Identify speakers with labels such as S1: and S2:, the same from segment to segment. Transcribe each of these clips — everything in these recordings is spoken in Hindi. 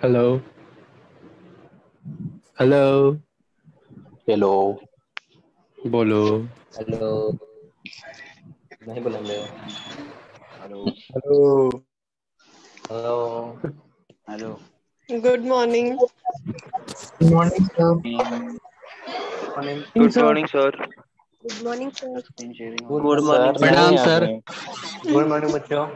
S1: हेलो। हेलो।
S2: हेलो।
S1: बोलो।
S3: हेलो। नहीं बोलेंगे।
S2: Hello.
S1: Hello.
S3: Hello.
S2: Hello.
S4: Good morning.
S1: Good morning sir.
S2: Morning.
S1: Good
S2: good morning sir.
S4: Good morning sir.
S2: Screen sharing
S3: good
S2: good
S3: morning
S2: morning
S3: sir.
S2: नहीं
S1: प्रणाम
S2: आ
S1: सर।
S2: रहे हैं।
S3: गुड मॉर्निंग बच्चों।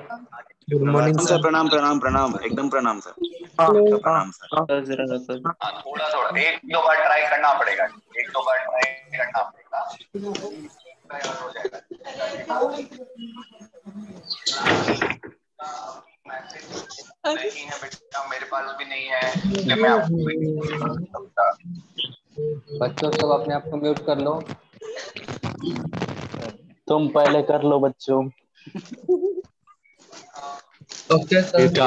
S1: गुड मॉर्निंग
S2: प्रणाम सर,
S1: सर।
S2: प्रणाम प्रणाम प्रणाम, एकदम प्रणाम सर।
S4: हेलो।
S2: प्रणाम सर। जरा सर, थोड़ा थोड़ा एक दो बार ट्राई करना पड़ेगा। एक दो बार ट्राई करना पड़ेगा। हो जाएगा। मैसेज
S4: अरे
S2: नहीं है बेटा, मेरे पास भी नहीं है कि मैं आपको भेज सकता।
S3: बच्चों सब अपने आप को म्यूट कर लो।
S2: तुम पहले कर लो बच्चों।
S1: Okay sir. बेटा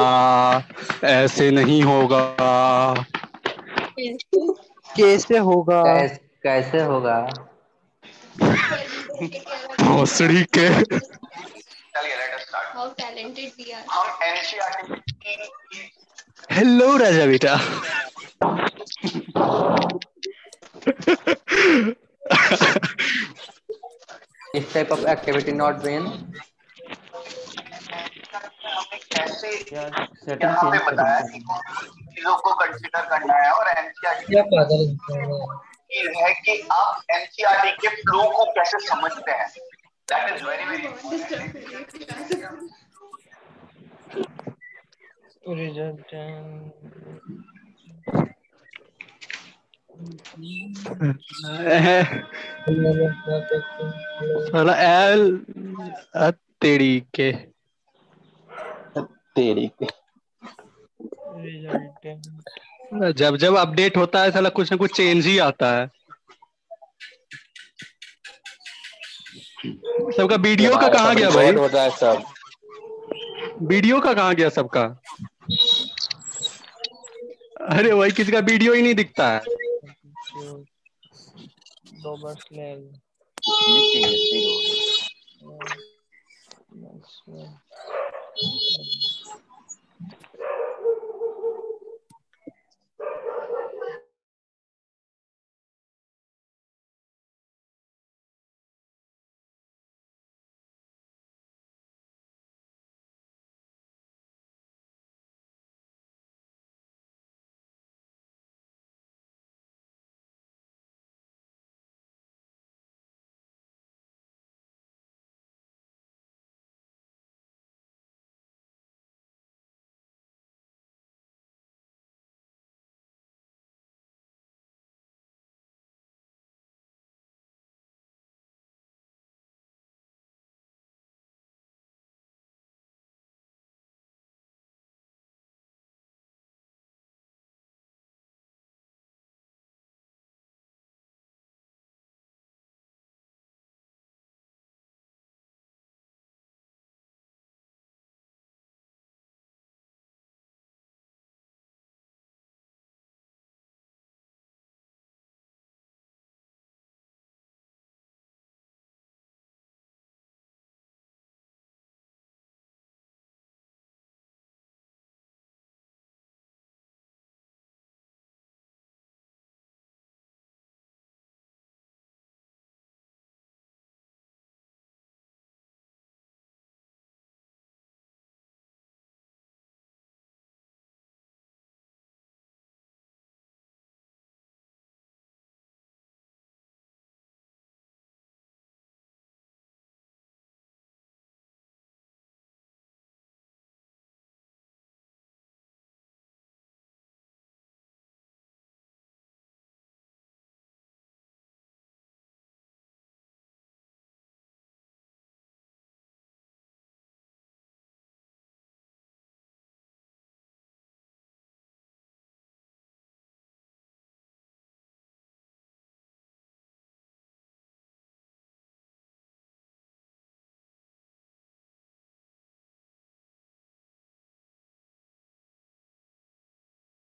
S1: ऐसे नहीं होगा।
S4: कैसे?
S1: कैसे होगा?
S3: कैसे होगा?
S1: भोसड़ी के।
S2: चलिए let us start. How talented we are. हम एनसीईआरटी की।
S1: हेलो राजा बेटा।
S3: इस type of activity not been
S2: हमें कैसे
S3: सेटिंग
S2: यहाँ पे
S3: चेंज
S2: बताया
S3: करनी
S2: कि कौन कौन चीजों को कंसिडर करना है, और एनसीईआरटी
S1: क्या पागल इंसान है।
S2: की है कि आप एनसीईआरटी के फ्लो को कैसे समझते हैं। That is very very important.
S1: Result साला एल तेरी के
S2: तेरी के।
S1: जब जब अपडेट होता है साला कुछ ना कुछ चेंज ही आता है। सबका वीडियो का
S2: तुम्हारा
S1: कहाँ
S2: सब
S1: गया भाई?
S2: रिकॉर्ड हो रहा है सब।
S1: वीडियो का कहाँ गया सबका? अरे वही किसी का वीडियो ही नहीं दिखता है।
S2: कितने चाहिए तेरे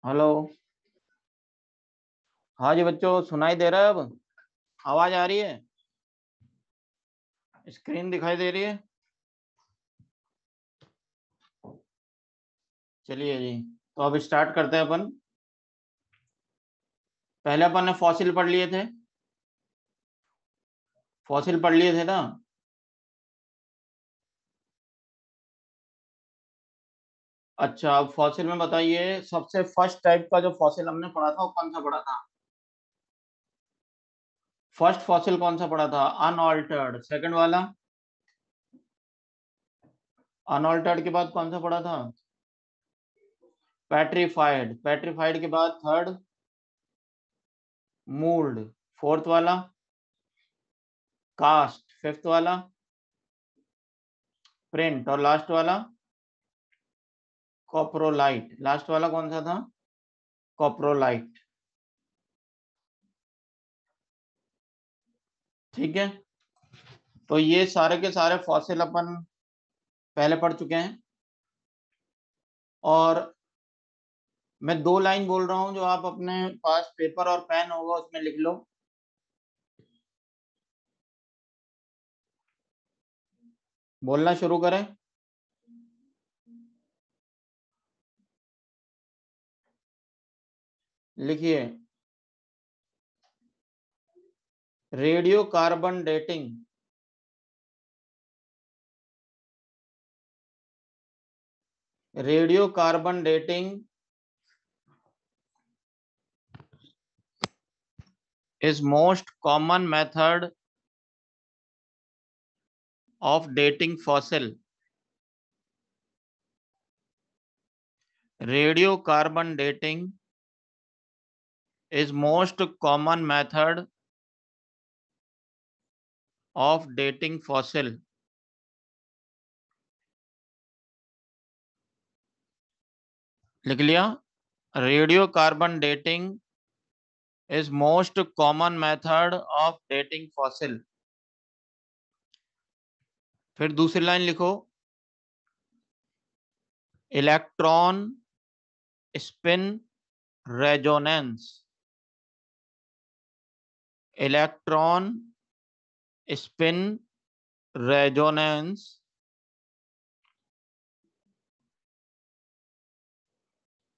S5: हेलो। हाँ जी बच्चों, सुनाई दे रहा है? अब आवाज आ रही है? स्क्रीन दिखाई दे रही है? चलिए जी, तो अब स्टार्ट करते हैं अपन। पहले अपन ने फॉसिल पढ़ लिए थे, फॉसिल पढ़ लिए थे ना। अच्छा, अब फॉसिल में बताइए, सबसे फर्स्ट टाइप का जो फॉसिल हमने पढ़ा था वो कौन सा पढ़ा था? फर्स्ट फॉसिल कौन सा पढ़ा था? अनऑल्टर्ड। सेकंड वाला अनऑल्टर्ड के बाद कौन सा पढ़ा था? पेट्रीफाइड। पेट्रीफाइड के बाद थर्ड मूल्ड। फोर्थ वाला कास्ट। फिफ्थ वाला प्रिंट। और लास्ट वाला कॉप्रोलाइट। लास्ट वाला कौन सा था? कॉप्रोलाइट। ठीक है, तो ये सारे के सारे फॉसिल अपन पहले पढ़ चुके हैं। और मैं 2 लाइन बोल रहा हूं, जो आप अपने पास पेपर और पेन होगा उसमें लिख लो। बोलना शुरू करें। लिखिए, radio carbon dating radio carbon dating is most common method of dating fossil. Radiocarbon dating is most common method of dating fossil. लिख लिया? Radiocarbon dating is most common method of dating fossil. फिर दूसरी लाइन लिखो, electron spin resonance. Electron spin resonance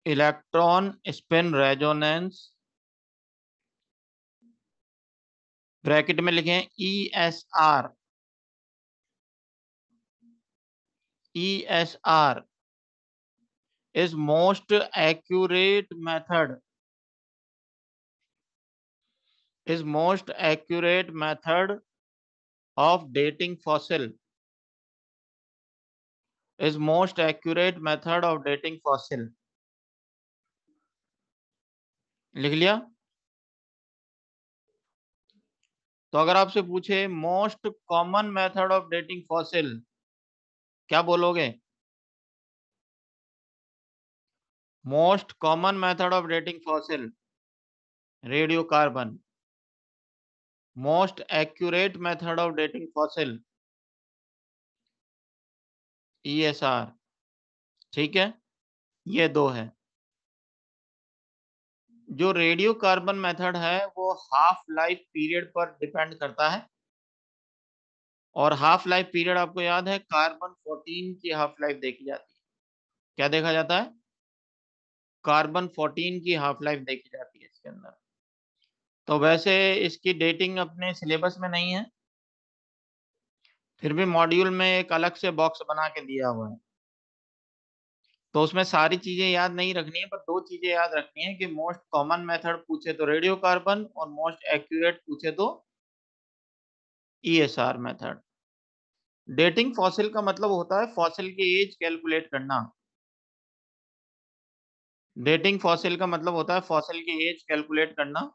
S5: electron spin resonance bracket में लिखें ESR। ESR is most accurate method of dating fossil. Is most accurate method of dating fossil. लिख लिया? तो अगर आपसे पूछे most common method of dating fossil, क्या बोलोगे? Most common method of dating fossil radiocarbon. Most accurate method of dating fossil ESR। ठीक है, ये दो है। जो रेडियोकार्बन मेथड है वो हाफ लाइफ पीरियड पर डिपेंड करता है। और हाफ लाइफ पीरियड आपको याद है, कार्बन 14 की हाफ लाइफ देखी जाती है। क्या देखा जाता है? कार्बन 14 की हाफ लाइफ देखी जाती है इसके अंदर। तो वैसे इसकी डेटिंग अपने सिलेबस में नहीं है, फिर भी मॉड्यूल में एक अलग से बॉक्स बना के दिया हुआ है। तो उसमें सारी चीजें याद नहीं रखनी है, पर 2 चीजें याद रखनी है कि मोस्ट कॉमन मेथड पूछे तो रेडियोकार्बन, और मोस्ट एक्यूरेट पूछे तो ESR मेथड। डेटिंग फॉसिल का मतलब होता है फॉसिल की एज कैलकुलेट करना। डेटिंग फॉसिल का मतलब होता है फॉसिल की एज कैलकुलेट करना।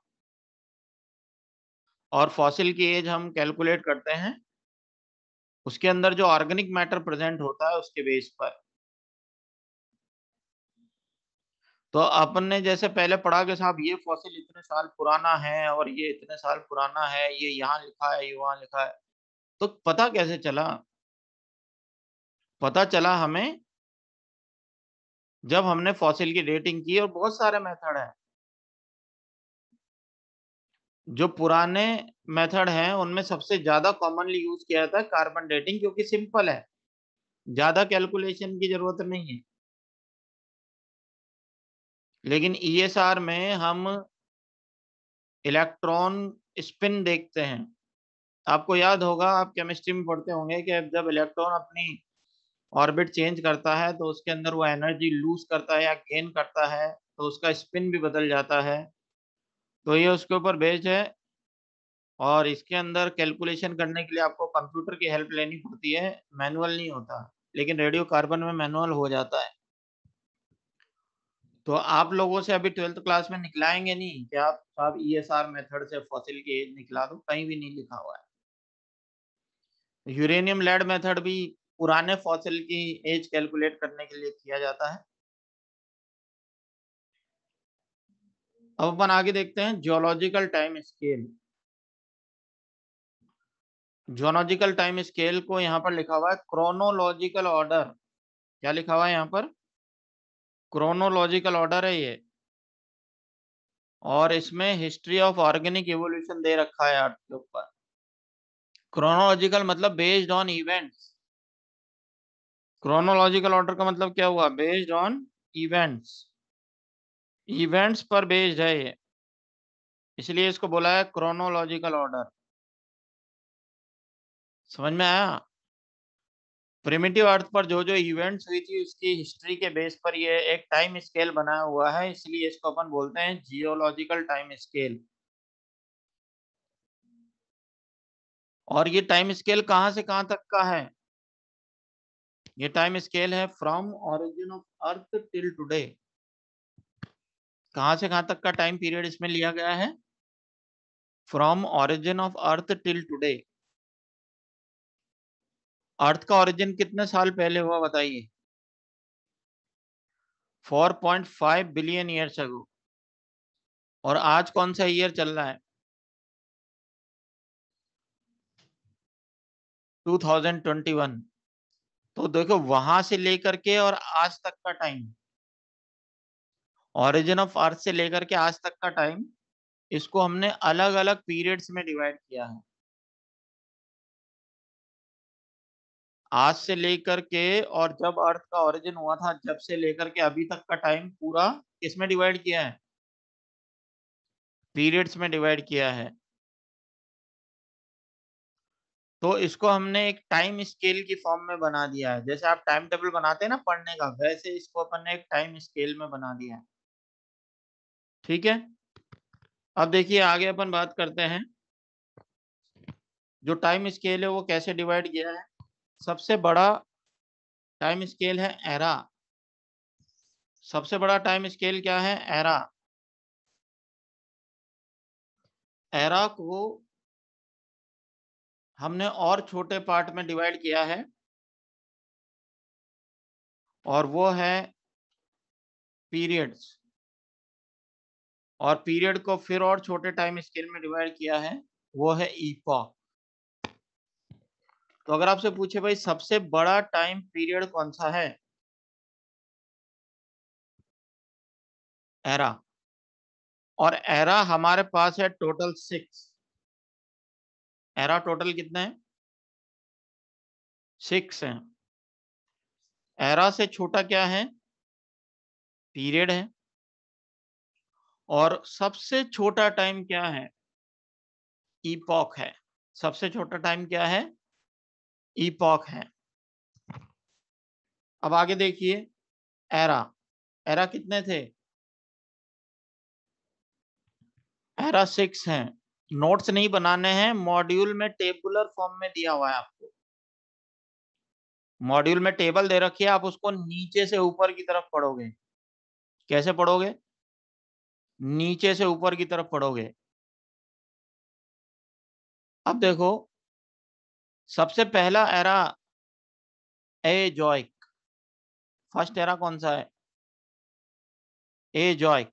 S5: और फॉसिल की एज हम कैलकुलेट करते हैं उसके अंदर जो ऑर्गेनिक मैटर प्रेजेंट होता है उसके बेस पर। तो अपन ने जैसे पहले पढ़ा कि साहब ये फॉसिल इतने साल पुराना है और ये इतने साल पुराना है, ये यहाँ लिखा है, ये वहां लिखा है, तो पता कैसे चला? पता चला हमें जब हमने फॉसिल की डेटिंग की। और बहुत सारे मेथड है, जो पुराने मेथड हैं उनमें सबसे ज्यादा कॉमनली यूज किया जाता है कार्बन डेटिंग, क्योंकि सिंपल है, ज्यादा कैलकुलेशन की जरूरत नहीं है। लेकिन ESR में हम इलेक्ट्रॉन स्पिन देखते हैं। आपको याद होगा, आप केमिस्ट्री में पढ़ते होंगे कि जब इलेक्ट्रॉन अपनी ऑर्बिट चेंज करता है तो उसके अंदर वो एनर्जी लूज करता है या गेन करता है, तो उसका स्पिन भी बदल जाता है। तो ये उसके ऊपर बेस्ड है, और इसके अंदर कैलकुलेशन करने के लिए आपको कंप्यूटर की हेल्प लेनी पड़ती है, मैनुअल नहीं होता। लेकिन रेडियो कार्बन में मैनुअल हो जाता है। तो आप लोगों से अभी 12th क्लास में निकलाएंगे नहीं कि आप साहब ESR मेथड से फॉसिल की एज निकला दो, कहीं भी नहीं लिखा हुआ है। यूरेनियम लेड मेथड भी पुराने फॉसिल की एज कैलकुलेट करने के लिए किया जाता है। अब अपन आगे देखते हैं geological time scale. Geological time scale को यहाँ पर लिखा हुआ है क्रोनोलॉजिकल ऑर्डर। क्या लिखा हुआ है यहाँ पर? क्रोनोलॉजिकल ऑर्डर है ये, और इसमें हिस्ट्री ऑफ ऑर्गेनिक एवोल्यूशन दे रखा है अर्थ के ऊपर। क्रोनोलॉजिकल मतलब based on events. Chronological order का मतलब क्या हुआ? Based on events. इवेंट्स पर बेस्ड है ये, इसलिए इसको बोला है क्रोनोलॉजिकल ऑर्डर। समझ में आया? प्रिमिटिव अर्थ पर जो जो इवेंट्स हुई थी उसकी हिस्ट्री के बेस पर ये एक टाइम स्केल बनाया हुआ है, इसलिए इसको अपन बोलते हैं जियोलॉजिकल टाइम स्केल। और ये टाइम स्केल कहां से कहां तक का है? ये टाइम स्केल है from origin of earth till today. कहां से कहां तक का टाइम पीरियड इसमें लिया गया है? From origin of earth till today. Earth का ओरिजिन कितने साल पहले हुआ बताइए? 4.5 बिलियन ईयर्स अगो। और आज कौन सा ईयर चल रहा है? 2021। तो देखो वहां से लेकर के और आज तक का टाइम, ओरिजिन ऑफ अर्थ से लेकर के आज तक का टाइम, इसको हमने अलग अलग पीरियड्स में डिवाइड किया है। आज से लेकर के और जब अर्थ का ओरिजिन हुआ था, जब से लेकर के अभी तक का टाइम पूरा किसमें डिवाइड किया है? पीरियड्स में डिवाइड किया है। तो इसको हमने एक टाइम स्केल की फॉर्म में बना दिया है। जैसे आप टाइम टेबल बनाते हैं ना पढ़ने का, वैसे इसको अपन ने एक टाइम स्केल में बना दिया है। ठीक है, अब देखिए आगे अपन बात करते हैं जो टाइम स्केल है वो कैसे डिवाइड किया है। सबसे बड़ा टाइम स्केल है एरा। सबसे बड़ा टाइम स्केल क्या है? एरा। एरा को हमने और छोटे पार्ट में डिवाइड किया है, और वो है पीरियड्स। और पीरियड को फिर और छोटे टाइम स्केल में डिवाइड किया है, वो है इपॉक। तो अगर आपसे पूछे भाई सबसे बड़ा टाइम पीरियड कौन सा है? एरा। और एरा हमारे पास है टोटल 6। एरा टोटल कितने हैं? 6 हैं। एरा से छोटा क्या है? पीरियड है। और सबसे छोटा टाइम क्या है? इपॉक है। सबसे छोटा टाइम क्या है? इपॉक है। अब आगे देखिए एरा। एरा कितने थे? एरा 6 हैं। नोट्स नहीं बनाने हैं, मॉड्यूल में टेबुलर फॉर्म में दिया हुआ है आपको। मॉड्यूल में टेबल दे रखी है, आप उसको नीचे से ऊपर की तरफ पढ़ोगे। कैसे पढ़ोगे? नीचे से ऊपर की तरफ पढ़ोगे। अब देखो सबसे पहला एरा एजोइक। फर्स्ट एरा कौन सा है? एजोइक।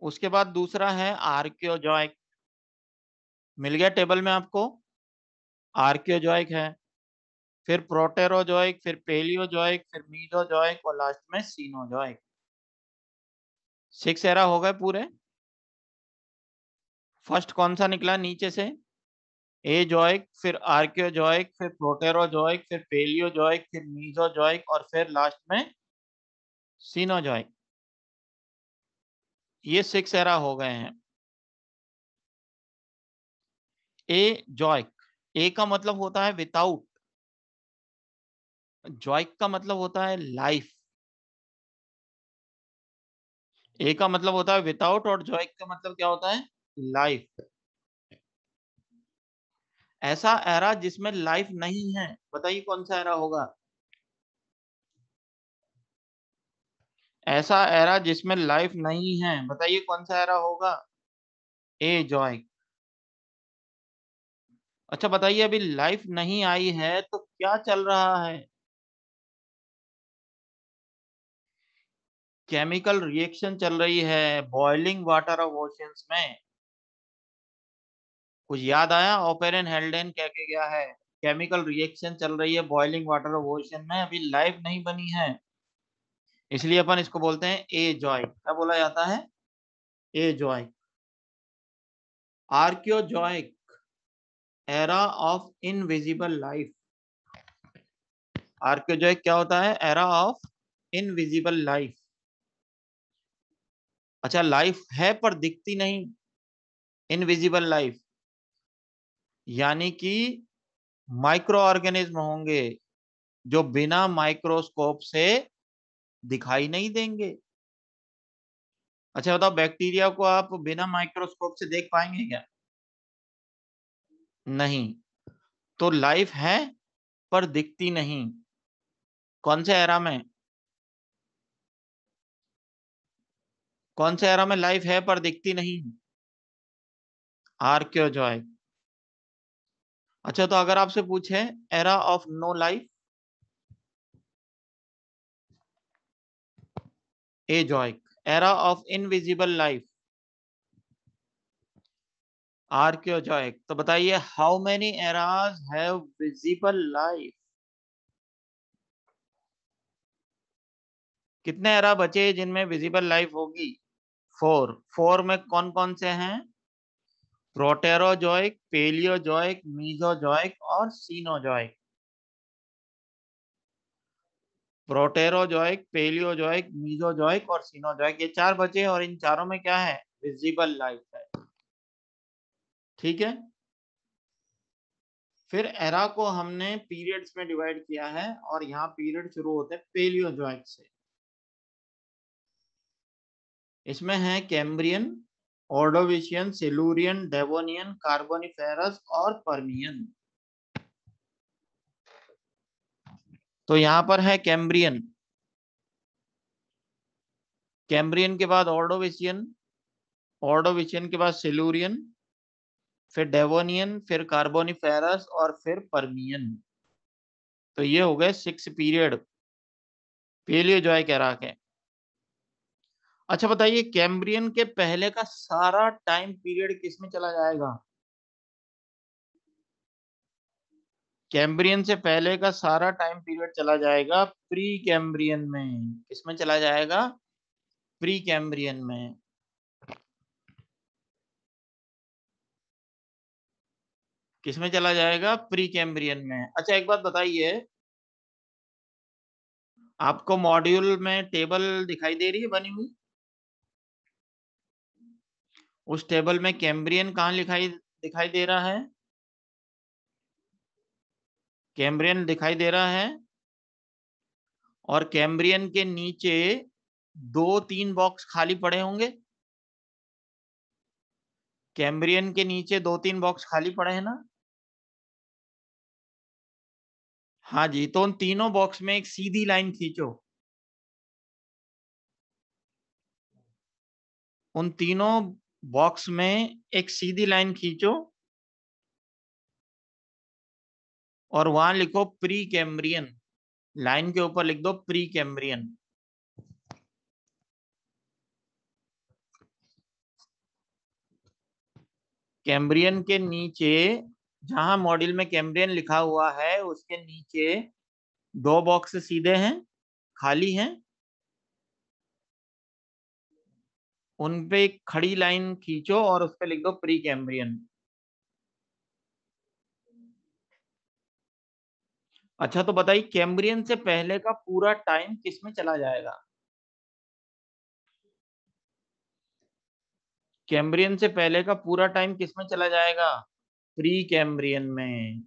S5: उसके बाद दूसरा है आर्कियोजोइक। मिल गया टेबल में आपको? आर्कियोजोइक है, फिर प्रोटेरोजोइक, फिर पेलियोजोइक, फिर मीजोजोइक और लास्ट में सीनोजोइक। 6 एरा हो गए पूरे। फर्स्ट कौन सा निकला नीचे से? एजोइक, फिर आर्कियोजोइक, फिर प्रोटेरोजोइक, फिर पेलियोजोइक, फिर मीजोजोइक और फिर लास्ट में सीनोजॉइक। ये 6 एरा हो गए हैं। ए जॉइक, ए का मतलब होता है विदाउट, जॉइक का मतलब होता है लाइफ। ए का मतलब होता है विदाउट और जॉइक का मतलब क्या होता है? लाइफ। ऐसा एरा जिसमें लाइफ नहीं है, बताइए कौन सा एरा होगा? ऐसा एरा जिसमें लाइफ नहीं है, बताइए कौन सा एरा होगा? ए जॉइक। अच्छा बताइए, अभी लाइफ नहीं आई है तो क्या चल रहा है? केमिकल रिएक्शन चल रही है बॉइलिंग वाटर ऑफ ओशियंस में। कुछ याद आया? ओपेरन हेल्डेन कह के गया है केमिकल रिएक्शन चल रही है बॉइलिंग वाटर ऑफ ओशियन में, अभी लाइफ नहीं बनी है, इसलिए अपन इसको बोलते हैं ए जॉइक। क्या बोला जाता है? ए जॉइक। आर्कियोजॉइक, एरा ऑफ इनविजिबल लाइफ। आर्कियोजॉइक क्या होता है? Era of invisible life. अच्छा, लाइफ है पर दिखती नहीं, इनविजिबल लाइफ, यानी कि माइक्रो ऑर्गेनिज्म होंगे जो बिना माइक्रोस्कोप से दिखाई नहीं देंगे। अच्छा बताओ, बैक्टीरिया को आप बिना माइक्रोस्कोप से देख पाएंगे क्या? नहीं। तो लाइफ है पर दिखती नहीं। कौन से एरा में? कौन से एरा में लाइफ है पर दिखती नहीं? आर्कियोजॉइक। अच्छा, तो अगर आपसे पूछे era of no life, Azoic. Era of invisible life, Archaeozoic. तो बताइए, how many eras have visible life? कितने एरा बचे जिनमें विजिबल लाइफ होगी? 4। 4 में कौन कौन से हैं? प्रोटेरोजॉइक, पेलियोजॉइक, मीजोजॉइक और सीनोजॉइक। प्रोटेरोजॉइक, पेलियोजॉइक, मीजोजॉइक और सीनोजॉइक, ये 4 बचे और इन चारों में क्या है? विजिबल लाइफ है। ठीक है। फिर एरा को हमने पीरियड्स में डिवाइड किया है और यहाँ पीरियड शुरू होते हैं पेलियोजॉइक से। इसमें है Cambrian, Ordovician, Silurian, Devonian, Carboniferous और पर्मियन। तो यहाँ पर है कैम्ब्रियन, कैम्ब्रियन के बाद ऑर्डोविशियन, ऑर्डोविशियन के बाद सिलूरियन, फिर डेवोनियन, फिर कार्बोनिफेरस और फिर पर्मियन। तो ये हो गए 6 पीरियड पेलियोजॉइक एरा के। अच्छा बताइए, कैम्ब्रियन के पहले का सारा टाइम पीरियड किसमें चला जाएगा? कैम्ब्रियन से पहले का सारा टाइम पीरियड चला जाएगा प्री कैम्ब्रियन में। किसमें चला जाएगा? प्री कैम्ब्रियन में। किसमें चला जाएगा? प्री कैम्ब्रियन में। अच्छा एक बात बताइए, आपको मॉड्यूल में टेबल दिखाई दे रही है बनी हुई? उस टेबल में कैम्ब्रियन कहाँ दिखाई दे रहा है? कैम्ब्रियन दिखाई दे रहा है और कैम्ब्रियन के नीचे 2-3 बॉक्स खाली पड़े होंगे। कैम्ब्रियन के नीचे 2-3 बॉक्स खाली पड़े हैं ना? हाँ जी, तो उन तीनों बॉक्स में एक सीधी लाइन खींचो। उन तीनों बॉक्स में एक सीधी लाइन खींचो और वहां लिखो प्री कैम्ब्रियन। लाइन के ऊपर लिख दो प्री कैम्ब्रियन। कैम्ब्रियन के नीचे, जहां मॉड्यूल में कैम्ब्रियन लिखा हुआ है उसके नीचे 2 बॉक्स सीधे हैं, खाली हैं, उन पे एक खड़ी लाइन खींचो और उस पे लिख दो प्री कैम्ब्रियन। अच्छा तो बताइए, कैम्ब्रियन से पहले का पूरा टाइम किस में चला जाएगा? कैम्ब्रियन से पहले का पूरा टाइम किस में चला जाएगा? प्री कैम्ब्रियन में।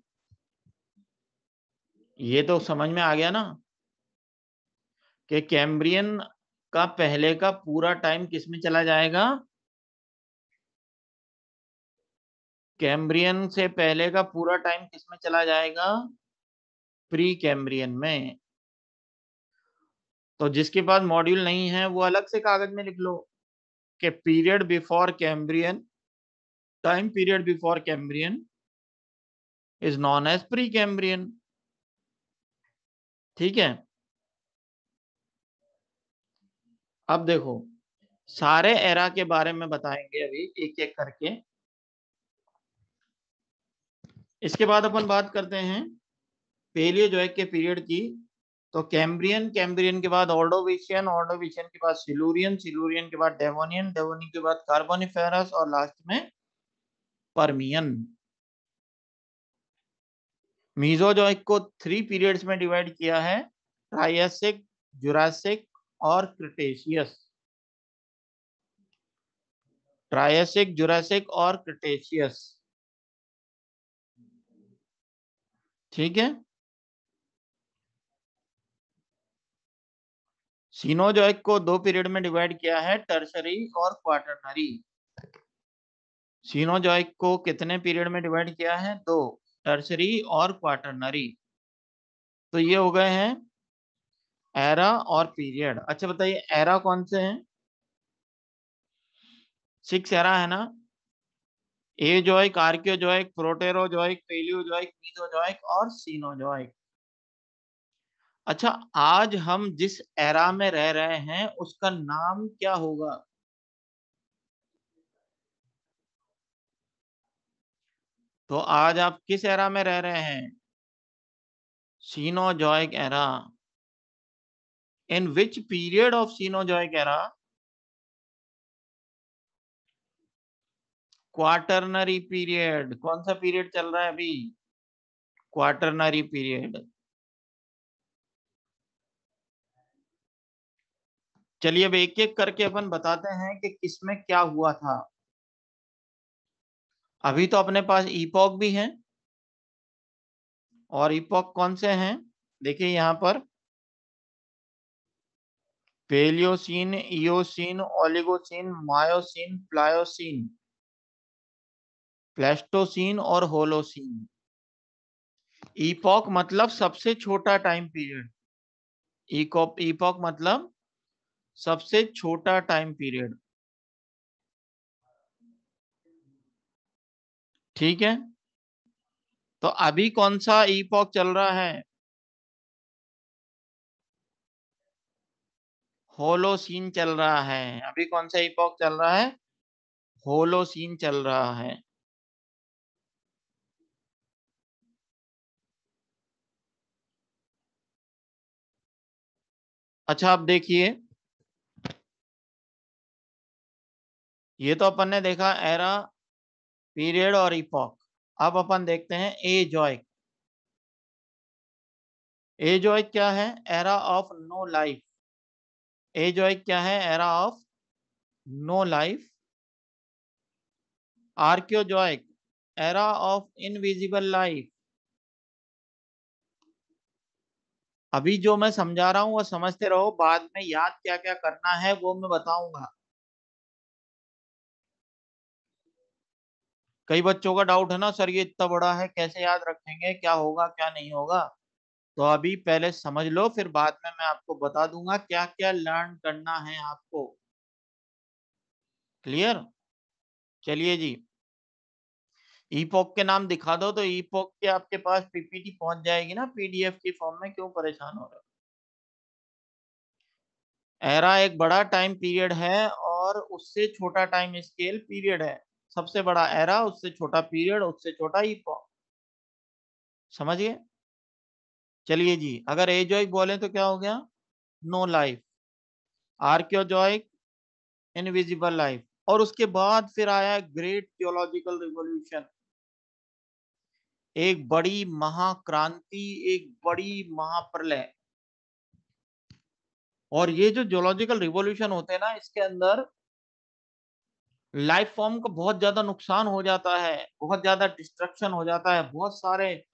S5: ये तो समझ में आ गया ना कि कैम्ब्रियन का पहले का पूरा टाइम किस में चला जाएगा? कैम्ब्रियन से पहले का पूरा टाइम किस में चला जाएगा? प्री कैम्ब्रियन में। तो जिसके पास मॉड्यूल नहीं है वो अलग से कागज में लिख लो कि period before Cambrian, time period before Cambrian is known as pre Cambrian. ठीक है, अब देखो सारे एरा के बारे में बताएंगे अभी एक एक करके। इसके बाद अपन बात करते हैं पेलियोजोइक के पीरियड की। तो कैम्ब्रियन, कैम्ब्रियन के बाद ऑर्डोविशियन, ऑर्डोविशियन के बाद सिलूरियन, सिलूरियन के बाद डेवोनियन, डेवोनियन के बाद कार्बोनिफेरस और लास्ट में पर्मियन। मीजोजोइक को 3 पीरियड्स में डिवाइड किया है, ट्रायसिक, जुरासिक और क्रिटेशियस। ट्रायसिक, जुरासिक और क्रिटेशियस। ठीक है। सीनोजोइक को 2 पीरियड में डिवाइड किया है, टर्शरी और क्वाटरनरी। सीनोजोइक को कितने पीरियड में डिवाइड किया है? 2, टर्शरी और क्वाटरनरी। तो ये हो गए हैं एरा और पीरियड। अच्छा बताइए एरा कौन से हैं? 6 एरा है ना? Azoic, Archaeozoic, Proterozoic, Palaeozoic, Mesozoic और सीनोजोइक। अच्छा, आज हम जिस एरा में रह रहे हैं उसका नाम क्या होगा? तो आज आप किस एरा में रह रहे हैं? Cenozoic era. In which period of Cenozoic era? Quaternary period. कौन सा पीरियड चल रहा है अभी? Quaternary period. चलिए अब एक एक करके अपन बताते हैं कि किसमें क्या हुआ था। अभी तो अपने पास ईपॉक भी है, और ईपॉक कौन से हैं? देखिए यहाँ पर Palaeocene, Eocene, Oligocene, Miocene, Pliocene, Pleistocene और होलोसीन। ईपॉक मतलब सबसे छोटा टाइम पीरियड। ईपॉक मतलब सबसे छोटा टाइम पीरियड। ठीक है, तो अभी कौन सा ईपॉक चल रहा है? होलोसीन चल रहा है। अभी कौन सा ईपॉक चल रहा है? होलोसीन चल रहा है। अच्छा अब देखिए, ये तो अपन ने देखा एरा, पीरियड और इपॉक। अब अपन देखते हैं एजोइक। एजोइक क्या है? Era of no life. Azoic क्या है? Era of no life. Archaeozoic, era of invisible life. अभी जो मैं समझा रहा हूं वो समझते रहो, बाद में याद क्या क्या करना है वो मैं बताऊंगा। कई बच्चों का डाउट है ना, सर ये इतना बड़ा है कैसे याद रखेंगे, क्या होगा क्या नहीं होगा। तो अभी पहले समझ लो, फिर बाद में मैं आपको बता दूंगा क्या क्या लर्न करना है आपको। क्लियर? चलिए जी, ईपॉक के नाम दिखा दो तो ईपॉक के आपके पास पीपीटी पहुंच जाएगी ना पीडीएफ की फॉर्म में, क्यों परेशान हो रहे हो? एरा एक बड़ा टाइम पीरियड है और उससे छोटा टाइम स्केल पीरियड है। सबसे बड़ा एरा, उससे छोटा पीरियड, उससे छोटा ईपॉक। समझ गए? चलिए जी, अगर एजोइक बोले तो क्या हो गया? No life. Archaeozoic, invisible life. और उसके बाद फिर आया ग्रेट जियोलॉजिकल रिवॉल्यूशन। एक बड़ी महाक्रांति, एक बड़ी महाप्रलय। और ये जो जियोलॉजिकल रिवॉल्यूशन होते हैं ना, इसके अंदर लाइफ फॉर्म का बहुत ज्यादा नुकसान हो जाता है, बहुत ज्यादा डिस्ट्रक्शन हो जाता है, बहुत सारे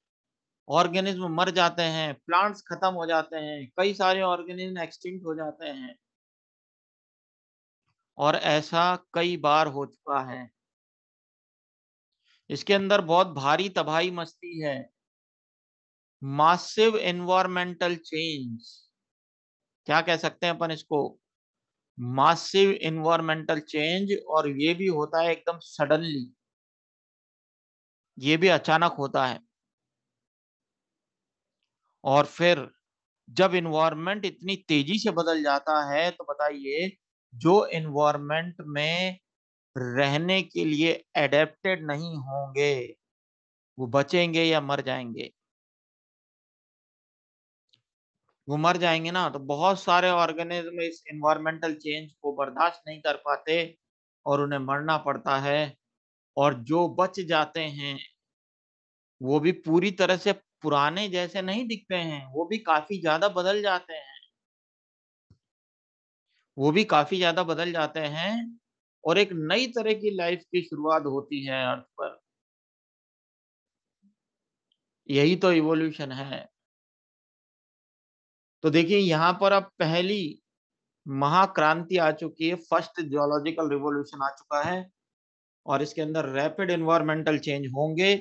S5: ऑर्गेनिज्म मर जाते हैं, प्लांट्स खत्म हो जाते हैं, कई सारे ऑर्गेनिज्म एक्सटिंक्ट हो जाते हैं, और ऐसा कई बार हो चुका है। इसके अंदर बहुत भारी तबाही मचती है, मासिव एनवायरमेंटल चेंज, क्या कह सकते हैं अपन इसको, मासिव एनवायरमेंटल चेंज। और ये भी होता है एकदम सडनली, ये भी अचानक होता है। और फिर जब एनवायरनमेंट इतनी तेजी से बदल जाता है तो बताइए, जो एनवायरनमेंट में रहने के लिए एडेप्टेड नहीं होंगे वो बचेंगे या मर जाएंगे? वो मर जाएंगे ना। तो बहुत सारे ऑर्गेनिज्म इस एनवायरमेंटल चेंज को बर्दाश्त नहीं कर पाते और उन्हें मरना पड़ता है। और जो बच जाते हैं वो भी पूरी तरह से पुराने जैसे नहीं दिखते हैं, वो भी काफी ज्यादा बदल जाते हैं, वो भी काफी ज्यादा बदल जाते हैं, और एक नई तरह की लाइफ की शुरुआत होती है अर्थ पर। यही तो इवोल्यूशन है। तो देखिए यहाँ पर अब पहली महाक्रांति आ चुकी है, फर्स्ट जियोलॉजिकल रिवॉल्यूशन आ चुका है, और इसके अंदर रैपिड एनवायरमेंटल चेंज होंगे,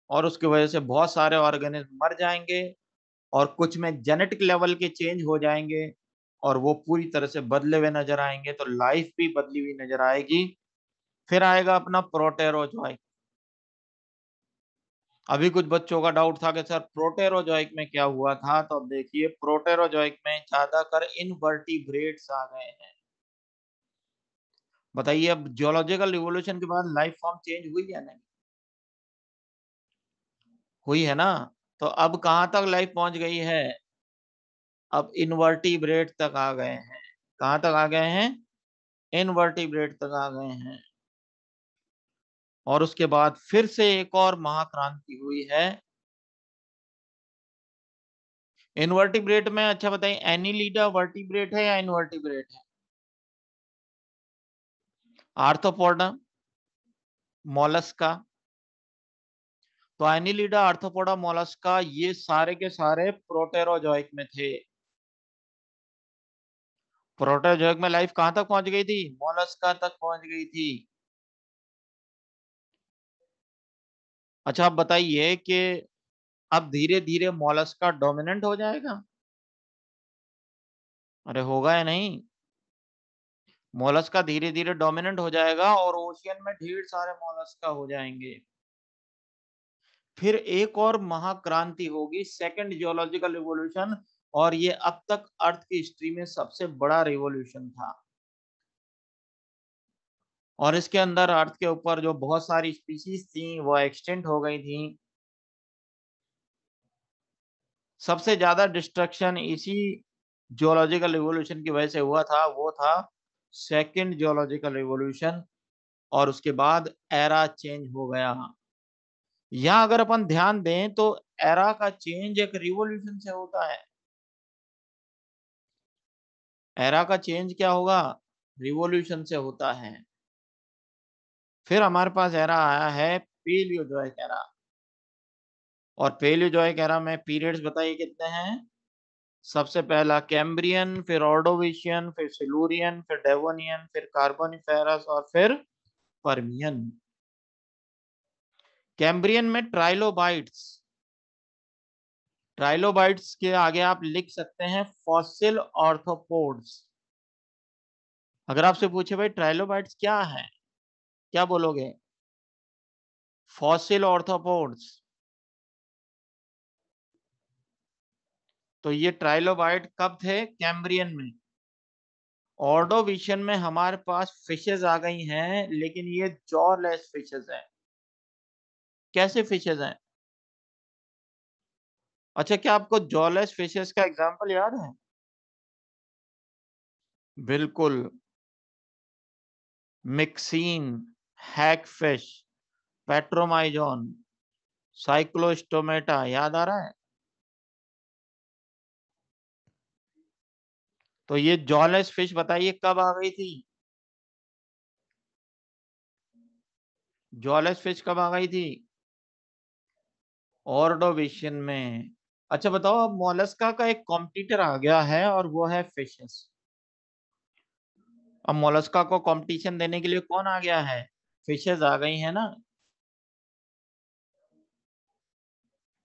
S5: और उसकी वजह से बहुत सारे ऑर्गेनिज्म मर जाएंगे, और कुछ में जेनेटिक लेवल के चेंज हो जाएंगे, और वो पूरी तरह से बदले हुए नजर आएंगे, तो लाइफ भी बदली हुई नजर आएगी। फिर आएगा अपना प्रोटेरोजोइक। अभी कुछ बच्चों का डाउट था कि सर प्रोटेरोजोइक में क्या हुआ था, तो अब देखिए प्रोटेरोजोइक में ज्यादातर इनवर्टिब्रेट्स आ गए हैं। बताइए अब जियोलॉजिकल रिवोल्यूशन के बाद लाइफ फॉर्म चेंज हुई या नहीं? हुई है ना। तो अब कहां तक लाइफ पहुंच गई है? अब इनवर्टिब्रेट तक आ गए हैं। कहां तक आ गए हैं? इनवर्टिब्रेट तक आ गए हैं। और उसके बाद फिर से एक और महाक्रांति हुई है इनवर्टिब्रेट में। अच्छा बताइए, एनिलिडा वर्टिब्रेट है या इनवर्टिब्रेट है? Arthropoda, Mollusca. तो एनिलिडा, आर्थ्रोपोडा, मोलस्का ये सारे के सारे प्रोटेरोजोइक में थे। प्रोटेरोजोइक में लाइफ कहां तक पहुंच गई थी? मोलस्का तक पहुंच गई थी। अच्छा आप बताइए कि अब धीरे धीरे मोलस्का डोमिनेंट हो जाएगा? अरे होगा या नहीं? मोलस्का धीरे धीरे डोमिनेंट हो जाएगा और ओशियन में ढेर सारे मोलस्का हो जाएंगे। फिर एक और महाक्रांति होगी, सेकंड जियोलॉजिकल रिवॉल्यूशन, और ये अब तक अर्थ की हिस्ट्री में सबसे बड़ा रिवॉल्यूशन था। और इसके अंदर अर्थ के ऊपर जो बहुत सारी स्पीशीज थी वो एक्सटेंट हो गई थी। सबसे ज्यादा डिस्ट्रक्शन इसी जियोलॉजिकल रिवॉल्यूशन की वजह से हुआ था, वो था सेकंड जियोलॉजिकल रिवॉल्यूशन। और उसके बाद एरा चेंज हो गया। यहाँ अगर अपन ध्यान दें तो एरा का चेंज एक रिवॉल्यूशन से होता है। एरा का चेंज क्या होगा? रिवॉल्यूशन से होता है। फिर हमारे पास एरा आया है पेलियोजोइक एरा। और पेलियोजोइक एरा में पीरियड्स बताइए कितने हैं? सबसे पहला कैम्ब्रियन, फिर ऑर्डोविशियन, फिर सिलूरियन, फिर डेवोनियन, फिर कार्बोनिफेरस, और फिर पर्मियन। कैम्ब्रियन में ट्राइलोबाइट्स, ट्राइलोबाइट्स के आगे आप लिख सकते हैं फॉसिल ऑर्थोपोड्स। अगर आपसे पूछे भाई ट्राइलोबाइट्स क्या है, क्या बोलोगे? Fossil arthropods. तो ये ट्राइलोबाइट कब थे? कैम्ब्रियन में। ऑर्डोविशियन में हमारे पास फिशेज आ गई हैं, लेकिन ये जॉलेस फिशेज हैं। कैसे फिशेज हैं? अच्छा क्या आपको जॉलेस फिशेज का एग्जांपल याद है? बिल्कुल, मिक्सीन, हैगफिश, पेट्रोमाइजोन, साइक्लोस्टोमेटा, याद आ रहा है? तो ये जॉलेस फिश बताइए कब आ गई थी? जॉलेस फिश कब आ गई थी? ऑर्डोविशियन में। अच्छा बताओ, अब मोलस्का का एक कॉम्पिटिटर आ गया है और वो है फिशेस। अब मोलस्का को कंपटीशन देने के लिए कौन आ गया है? फिशेस आ गई है ना।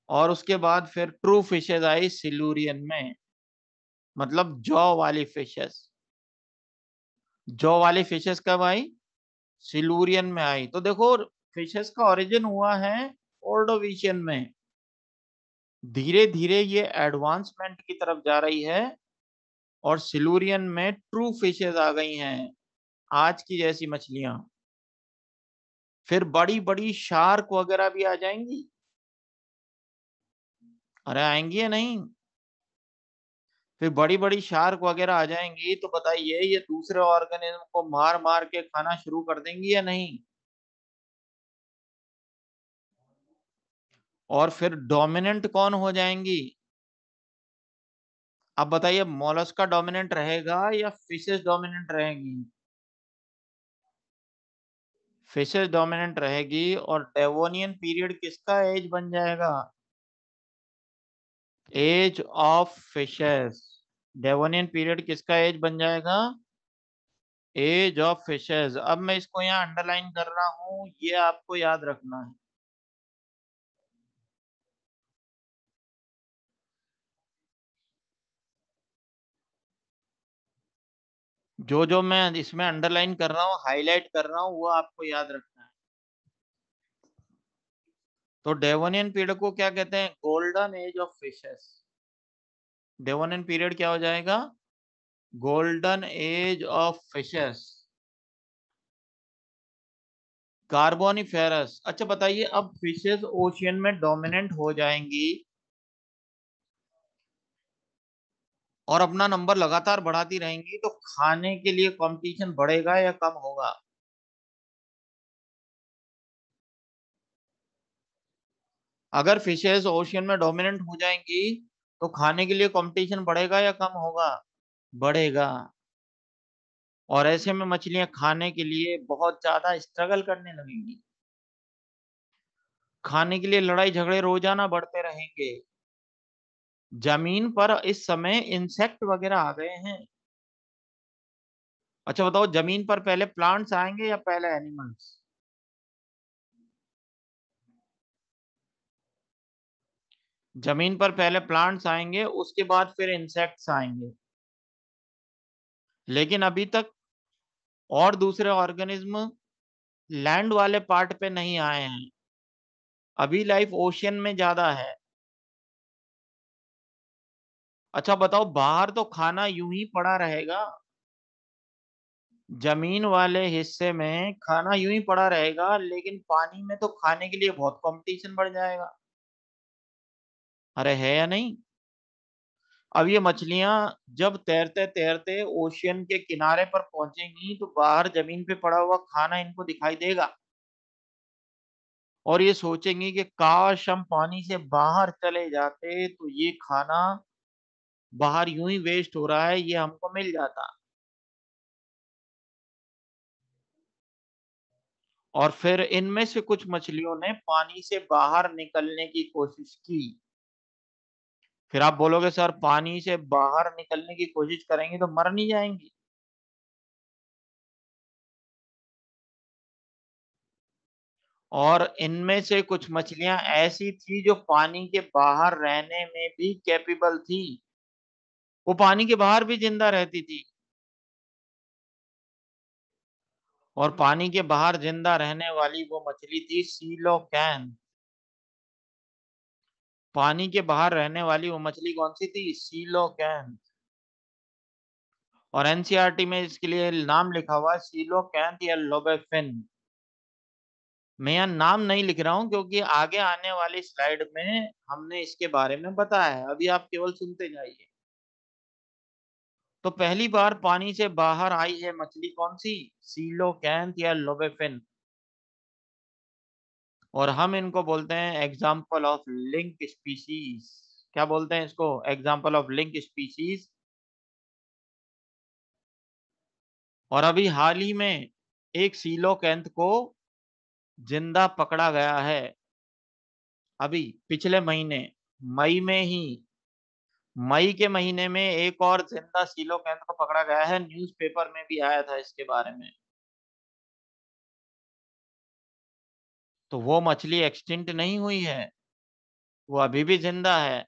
S5: और उसके बाद फिर ट्रू फिशेस आई सिलूरियन में, मतलब जॉ वाली फिशेस। जॉ वाली फिशेस कब आई? सिलूरियन में आई। तो देखो, फिशेस का ओरिजिन हुआ है ऑर्डोविशियन में। धीरे धीरे ये एडवांसमेंट की तरफ जा रही है और सिलूरियन में ट्रू फिशेस आ गई हैं, आज की जैसी मछलियां। फिर बड़ी बड़ी शार्क वगैरह भी आ जाएंगी। अरे आएंगी या नहीं? फिर बड़ी बड़ी शार्क वगैरह आ जाएंगी तो बताइए, ये दूसरे ऑर्गेनिज्म को मार मार के खाना शुरू कर देंगी या नहीं? और फिर डोमिनेंट कौन हो जाएंगी? अब बताइए, मोलस्का डोमिनेंट रहेगा या फिशेस डोमिनेंट रहेंगी? फिशेस डोमिनेंट रहेगी। और डेवोनियन पीरियड किसका एज बन जाएगा? Age of fishes. Devonian period किसका एज बन जाएगा? Age of fishes. अब मैं इसको यहाँ अंडरलाइन कर रहा हूं, ये आपको याद रखना है। जो जो मैं इसमें अंडरलाइन कर रहा हूँ, हाईलाइट कर रहा हूँ, वो आपको याद रखना है। तो डेवोनियन पीरियड को क्या कहते हैं? Golden age of fishes. Devonian period क्या हो जाएगा? Golden age of fishes. Carboniferous. अच्छा बताइए, अब फिशेस ओशियन में डोमिनेंट हो जाएंगी और अपना नंबर लगातार बढ़ाती रहेंगी, तो खाने के लिए कंपटीशन बढ़ेगा या कम होगा? अगर फिशेस ओशियन में डोमिनेंट हो जाएंगी तो खाने के लिए कंपटीशन बढ़ेगा या कम होगा? बढ़ेगा। और ऐसे में मछलियां खाने के लिए बहुत ज्यादा स्ट्रगल करने लगेंगी। खाने के लिए लड़ाई झगड़े रोजाना बढ़ते रहेंगे। जमीन पर इस समय इंसेक्ट वगैरह आ गए हैं। अच्छा बताओ, जमीन पर पहले प्लांट्स आएंगे या पहले एनिमल्स? जमीन पर पहले प्लांट्स आएंगे, उसके बाद फिर इंसेक्ट्स आएंगे। लेकिन अभी तक और दूसरे ऑर्गेनिज्म लैंड वाले पार्ट पे नहीं आए हैं। अभी लाइफ ओशियन में ज्यादा है। अच्छा बताओ, बाहर तो खाना यूं ही पड़ा रहेगा। जमीन वाले हिस्से में खाना यूं ही पड़ा रहेगा, लेकिन पानी में तो खाने के लिए बहुत कंपटीशन बढ़ जाएगा। अरे है या नहीं? अब ये मछलियां जब तैरते तैरते ओशियन के किनारे पर पहुंचेंगी तो बाहर जमीन पे पड़ा हुआ खाना इनको दिखाई देगा और ये सोचेंगी कि काश हम पानी से बाहर चले जाते तो ये खाना बाहर यूं ही वेस्ट हो रहा है, ये हमको मिल जाता। और फिर इनमें से कुछ मछलियों ने पानी से बाहर निकलने की कोशिश की। फिर आप बोलोगे सर, पानी से बाहर निकलने की कोशिश करेंगी तो मर नहीं जाएंगी? और इनमें से कुछ मछलियां ऐसी थी जो पानी के बाहर रहने में भी कैपेबल थी। वो पानी के बाहर भी जिंदा रहती थी। और पानी के बाहर जिंदा रहने वाली वो मछली थी सीलोकैन। पानी के बाहर रहने वाली वो मछली कौन सी थी? सीलोकैन। और एनसीईआरटी में इसके लिए नाम लिखा हुआ है सीलोकैंथ या लोबेफिन। मैं यहाँ नाम नहीं लिख रहा हूँ क्योंकि आगे आने वाली स्लाइड में हमने इसके बारे में बताया है, अभी आप केवल सुनते जाइए। तो पहली बार पानी से बाहर आई है मछली कौन सी? सीलोकैंथ या लोबेफिन। और हम इनको बोलते हैं एग्जाम्पल ऑफ लिंक स्पीशीज। क्या बोलते हैं इसको? Example of link species. और अभी हाल ही में एक सीलोकैंथ को जिंदा पकड़ा गया है अभी पिछले महीने, मई में ही, मई के महीने में एक और जिंदा सीलोकैंथ को पकड़ा गया है। न्यूज़पेपर में भी आया था इसके बारे में। तो वो मछली एक्सटिंक्ट नहीं हुई है, वो अभी भी जिंदा है।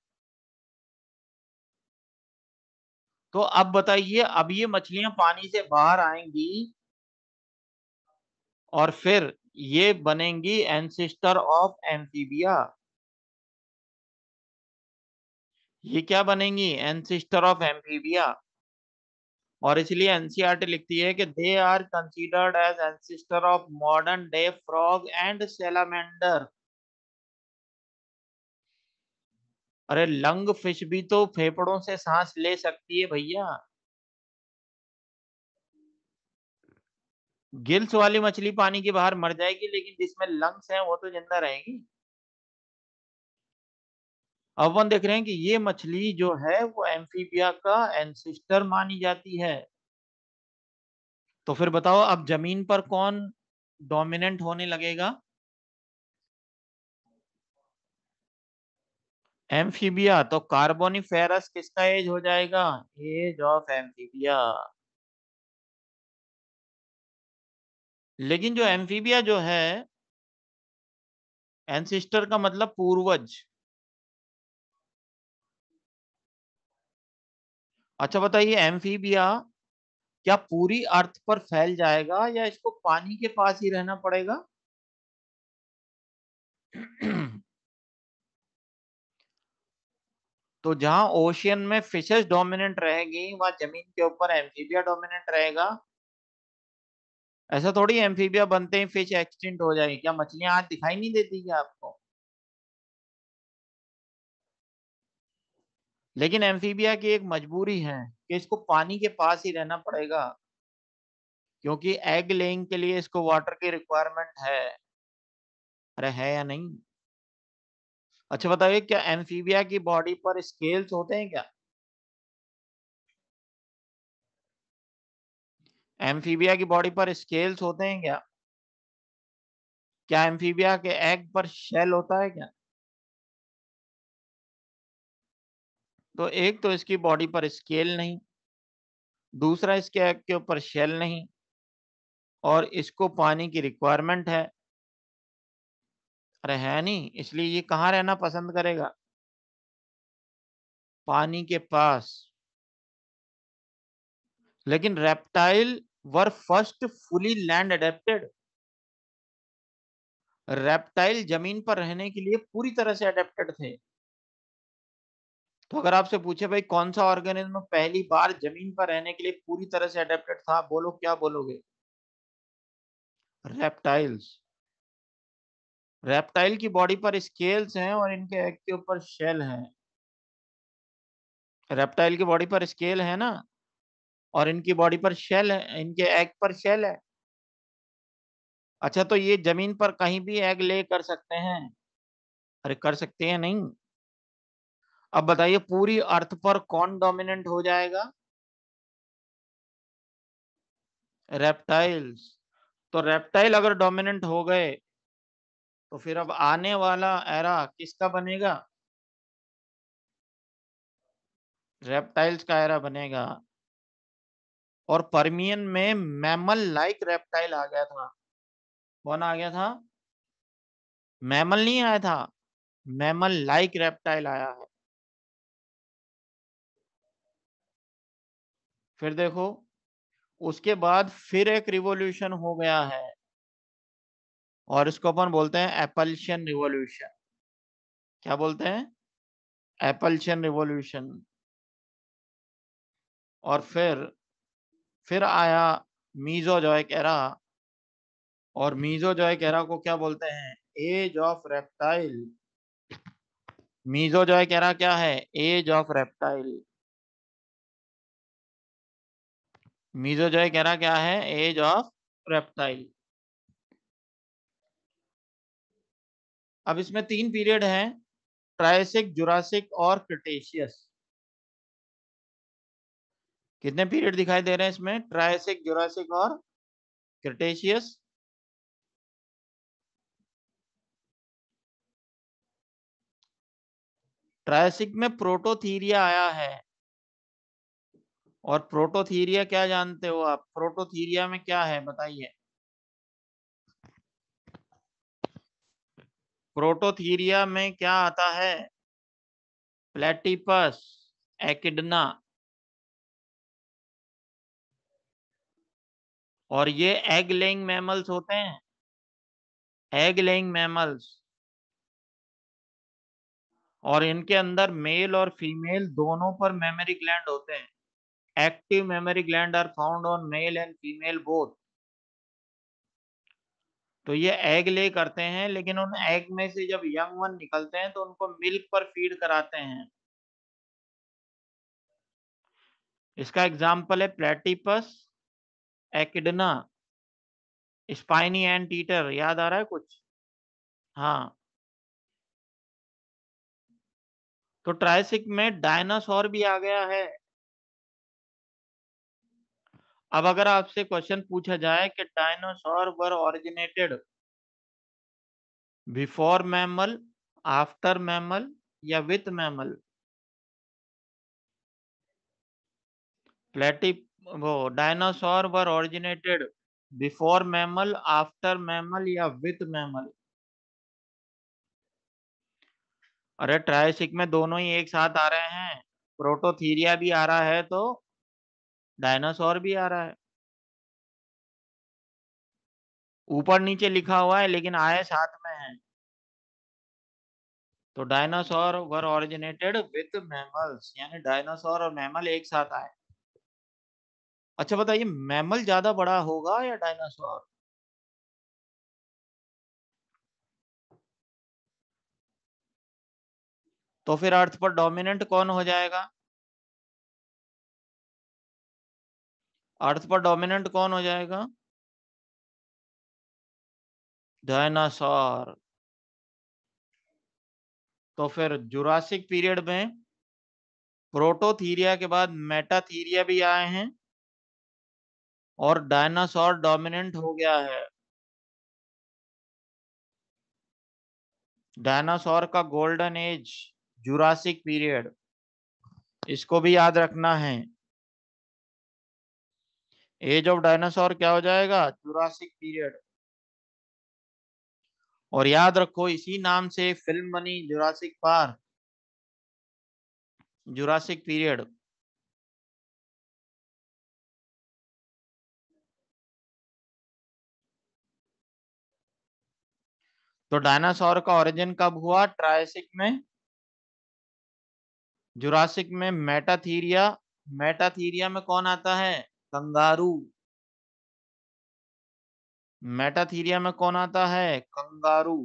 S5: तो अब बताइए, अब ये मछलियां पानी से बाहर आएंगी और फिर ये बनेंगी एंसेस्टर ऑफ एम्फीबिया। ये क्या बनेंगी? Ancestor of Amphibia. और इसलिए एनसीईआरटी लिखती है कि they are considered as ancestor of modern day frog and salamander. अरे लंग फिश भी तो फेफड़ों से सांस ले सकती है भैया। गिल्स वाली मछली पानी के बाहर मर जाएगी, लेकिन जिसमें लंग्स हैं वो तो जिंदा रहेगी। अब हम देख रहे हैं कि ये मछली जो है वो एम्फीबिया का एंसेस्टर मानी जाती है। तो फिर बताओ, अब जमीन पर कौन डोमिनेंट होने लगेगा? एम्फीबिया। तो कार्बोनिफेरस किसका एज हो जाएगा? Age of Amphibia. लेकिन जो एम्फीबिया जो है, एंसेस्टर का मतलब पूर्वज। अच्छा बताइए, एम्फीबिया क्या पूरी अर्थ पर फैल जाएगा या इसको पानी के पास ही रहना पड़ेगा? तो जहां ओशियन में फिशेस डोमिनेंट रहेगी, वहां जमीन के ऊपर एम्फीबिया डोमिनेंट रहेगा। ऐसा थोड़ी एम्फीबिया बनते ही फिश एक्सटिंक्ट हो जाएगी। क्या मछलियां आज दिखाई नहीं देती क्या आपको? लेकिन एम्फीबिया की एक मजबूरी है कि इसको पानी के पास ही रहना पड़ेगा, क्योंकि एग लेइंग के लिए इसको वाटर की रिक्वायरमेंट है। अरे है या नहीं? अच्छा बताइए, क्या एम्फीबिया की बॉडी पर स्केल्स होते हैं क्या? एम्फीबिया की बॉडी पर स्केल्स होते हैं क्या? क्या एम्फीबिया के एग पर शेल होता है क्या? तो एक तो इसकी बॉडी पर स्केल नहीं, दूसरा इसके एग के ऊपर शेल नहीं, और इसको पानी की रिक्वायरमेंट है। अरे है नहीं, इसलिए ये कहाँ रहना पसंद करेगा? पानी के पास। लेकिन रेप्टाइल वर first fully land adapted. Reptile जमीन पर रहने के लिए पूरी तरह से अडेप्टेड थे। तो अगर आपसे पूछे भाई कौन सा ऑर्गेनिज्म पहली बार जमीन पर रहने के लिए पूरी तरह से अडेप्टेड था, बोलो क्या बोलोगे? रेप्टाइल्स। रेप्टाइल की बॉडी पर स्केल्स हैं और इनके एग के ऊपर शेल है। रेप्टाइल की बॉडी पर स्केल है ना, और इनकी बॉडी पर शेल है, इनके एग पर शेल है। अच्छा, तो ये जमीन पर कहीं भी एग ले कर सकते हैं? अरे कर सकते हैं नहीं। अब बताइए, पूरी अर्थ पर कौन डोमिनेंट हो जाएगा? रेप्टाइल्स। तो रेप्टाइल अगर डोमिनेंट हो गए, तो फिर अब आने वाला एरा किसका बनेगा? रेप्टाइल्स का एरा बनेगा। और पर्मियन में मैमल लाइक रेप्टाइल आ गया था। कौन आ गया था? मैमल नहीं आया था, मैमल लाइक रेप्टाइल आया है। फिर देखो, उसके बाद फिर एक रिवॉल्यूशन हो गया है, और इसको अपन बोलते हैं एपल्शियन रिवॉल्यूशन। क्या बोलते हैं? एपल्शियन रिवॉल्यूशन। और फिर आया मीजोजॉइक एरा। और मीजोजॉइक एरा को क्या बोलते हैं? Age of reptile. Mesozoic era क्या है? Age of reptile. Mesozoic era क्या है? Age of reptile. अब इसमें 3 पीरियड हैं, ट्रायसिक, जुरासिक और क्रिटेशियस। कितने पीरियड दिखाई दे रहे हैं इसमें? ट्रायसिक, जुरासिक और क्रिटेशियस। ट्रायसिक में प्रोटोथीरिया आया है। और प्रोटोथीरिया क्या जानते हो आप? प्रोटोथीरिया में क्या है बताइए। प्रोटोथीरिया में क्या आता है? प्लेटिपस, एकिडना। और ये एग लेइंग मैमल्स होते हैं, एग लेइंग मैमल्स। और इनके अंदर मेल और फीमेल दोनों पर मेमोरी ग्लैंड होते हैं। Active mammary gland are found on male and female both. तो ये एग ले करते हैं, लेकिन उन एग में से जब यंग वन निकलते हैं तो उनको मिल्क पर फीड कराते हैं। इसका एग्जाम्पल है platypus, echidna, spiny anteater. याद आ रहा है कुछ? हाँ। तो ट्रायसिक में डायनासोर भी आ गया है। अब अगर आपसे क्वेश्चन पूछा जाए कि dinosaur were originated before mammal, after mammal या विथ मैमल? प्लेटी वो dinosaur were originated before mammal, after mammal या विथ मैमल? अरे ट्रायसिक में दोनों ही एक साथ आ रहे हैं। प्रोटोथीरिया भी आ रहा है तो डायनासोर भी आ रहा है। ऊपर नीचे लिखा हुआ है लेकिन आए साथ में है। तो dinosaur were originated with mammals, यानी डायनासोर और मैमल एक साथ आए। अच्छा बताइए, मैमल ज्यादा बड़ा होगा या डायनासोर? तो फिर अर्थ पर डोमिनेंट कौन हो जाएगा? अर्थ पर डोमिनेंट कौन हो जाएगा? डायनासोर। तो फिर जुरासिक पीरियड में प्रोटोथीरिया के बाद मेटाथीरिया भी आए हैं और डायनासोर डोमिनेंट हो गया है। डायनासोर का गोल्डन एज जुरासिक पीरियड, इसको भी याद रखना है। एज ऑफ डायनासोर क्या हो जाएगा? Jurassic period. और याद रखो इसी नाम से फिल्म बनी जुरासिक पार्क, जुरासिक पीरियड। तो डायनासोर का ओरिजिन कब हुआ? ट्रायसिक में, जुरासिक में मेटाथीरिया। मेटाथीरिया में कौन आता है? कंगारू। मेटाथीरिया में कौन आता है? कंगारू।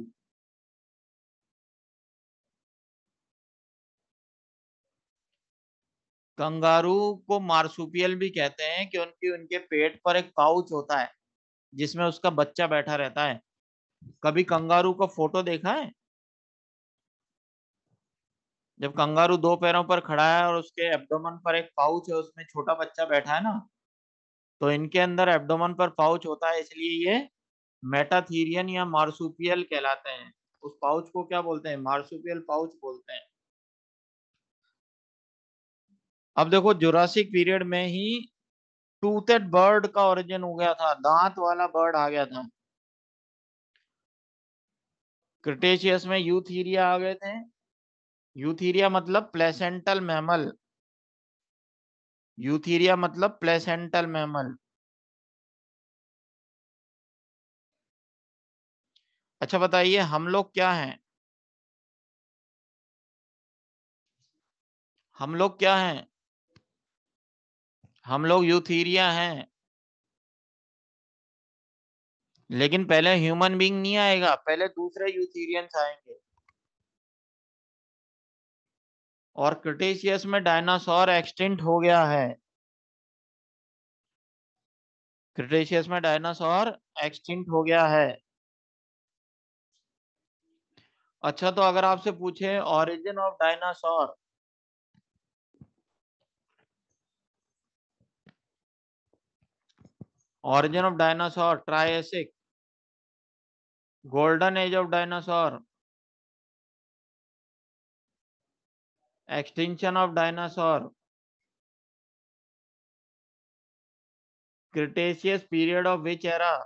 S5: कंगारू को मार्सुपियल भी कहते हैं क्योंकि उनके पेट पर एक पाउच होता है जिसमें उसका बच्चा बैठा रहता है। कभी कंगारू का फोटो देखा है? जब कंगारू दो पैरों पर खड़ा है और उसके एब्डोमेन पर एक पाउच है, उसमें छोटा बच्चा बैठा है ना, तो इनके अंदर एब्डोमेन पर पाउच होता है, इसलिए ये मेटाथीरियन या मार्सुपियल कहलाते हैं। उस पाउच को क्या बोलते हैं? मार्सुपियल पाउच बोलते हैं। अब देखो जुरासिक पीरियड में ही टूथेड बर्ड का ओरिजिन हो गया था, दांत वाला बर्ड आ गया था। क्रिटेशियस में यूथीरिया आ गए थे। यूथीरिया मतलब प्लेसेंटल मैमल, यूथीरिया मतलब प्लेसेंटल मैमल। अच्छा बताइए, हम लोग क्या हैं? हम लोग क्या हैं? हम लोग यूथीरिया हैं। लेकिन पहले ह्यूमन बीइंग नहीं आएगा, पहले दूसरे यूथीरियंस आएंगे। और क्रिटेशियस में डायनासोर एक्सटिंक्ट हो गया है। क्रिटेशियस में डायनासोर एक्सटिंक्ट हो गया है। अच्छा तो अगर आपसे पूछे origin of dinosaur, origin of dinosaur, Triassic, golden age of dinosaur, Extinction of dinosaur. Cretaceous period of which era?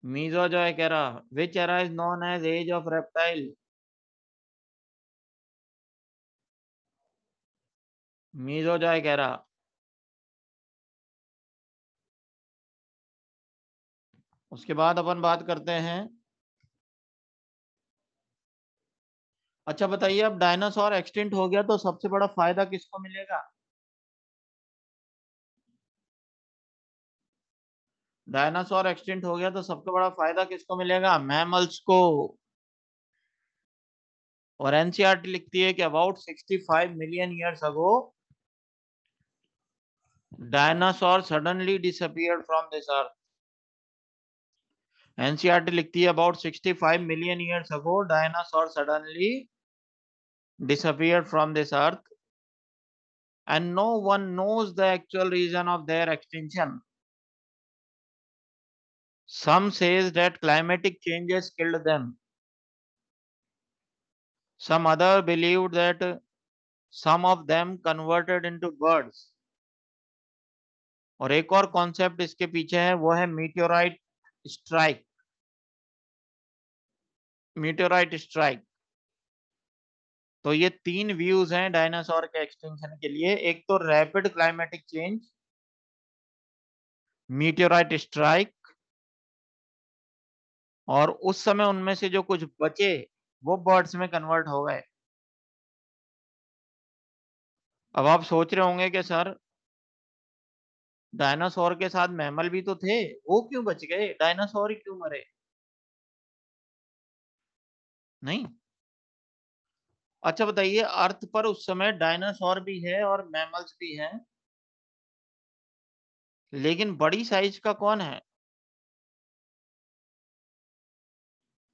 S5: Mesozoic era. Which era is known as age of reptile? Mesozoic era. उसके बाद अपन बात करते हैं, अच्छा बताइए, अब डायनासोर एक्सटिंक्ट हो गया तो सबसे बड़ा फायदा किसको मिलेगा? डायनासोर एक्सटिंक्ट हो गया तो सबसे बड़ा फायदा किसको मिलेगा? मैमल्स को। और एनसीईआरटी लिखती है कि about 65 million years ago dinosaur suddenly disappeared from this earth. NCERT लिखती है about 65 million years ago dinosaur suddenly disappeared from this earth and no one knows the actual reason of their extinction. Some says that climatic changes killed them. Some other believed that some of them converted into birds. और एक और कॉन्सेप्ट इसके पीछे है, वो है मीटियोराइट स्ट्राइक। Meteorite strike. तो ये 3 व्यूज हैं डायनासोर के एक्सटिंक्शन के लिए। एक तो rapid climatic change, meteorite strike, और उस समय उनमें से जो कुछ बचे वो बर्ड्स में कन्वर्ट हो गए। अब आप सोच रहे होंगे कि सर डायनासोर के साथ मैमल भी तो थे, वो क्यों बच गए, डायनासोर ही क्यों मरे? नहीं। अच्छा बताइए, अर्थ पर उस समय डायनासोर भी है और मैमल्स भी हैं, लेकिन बड़ी साइज का कौन है?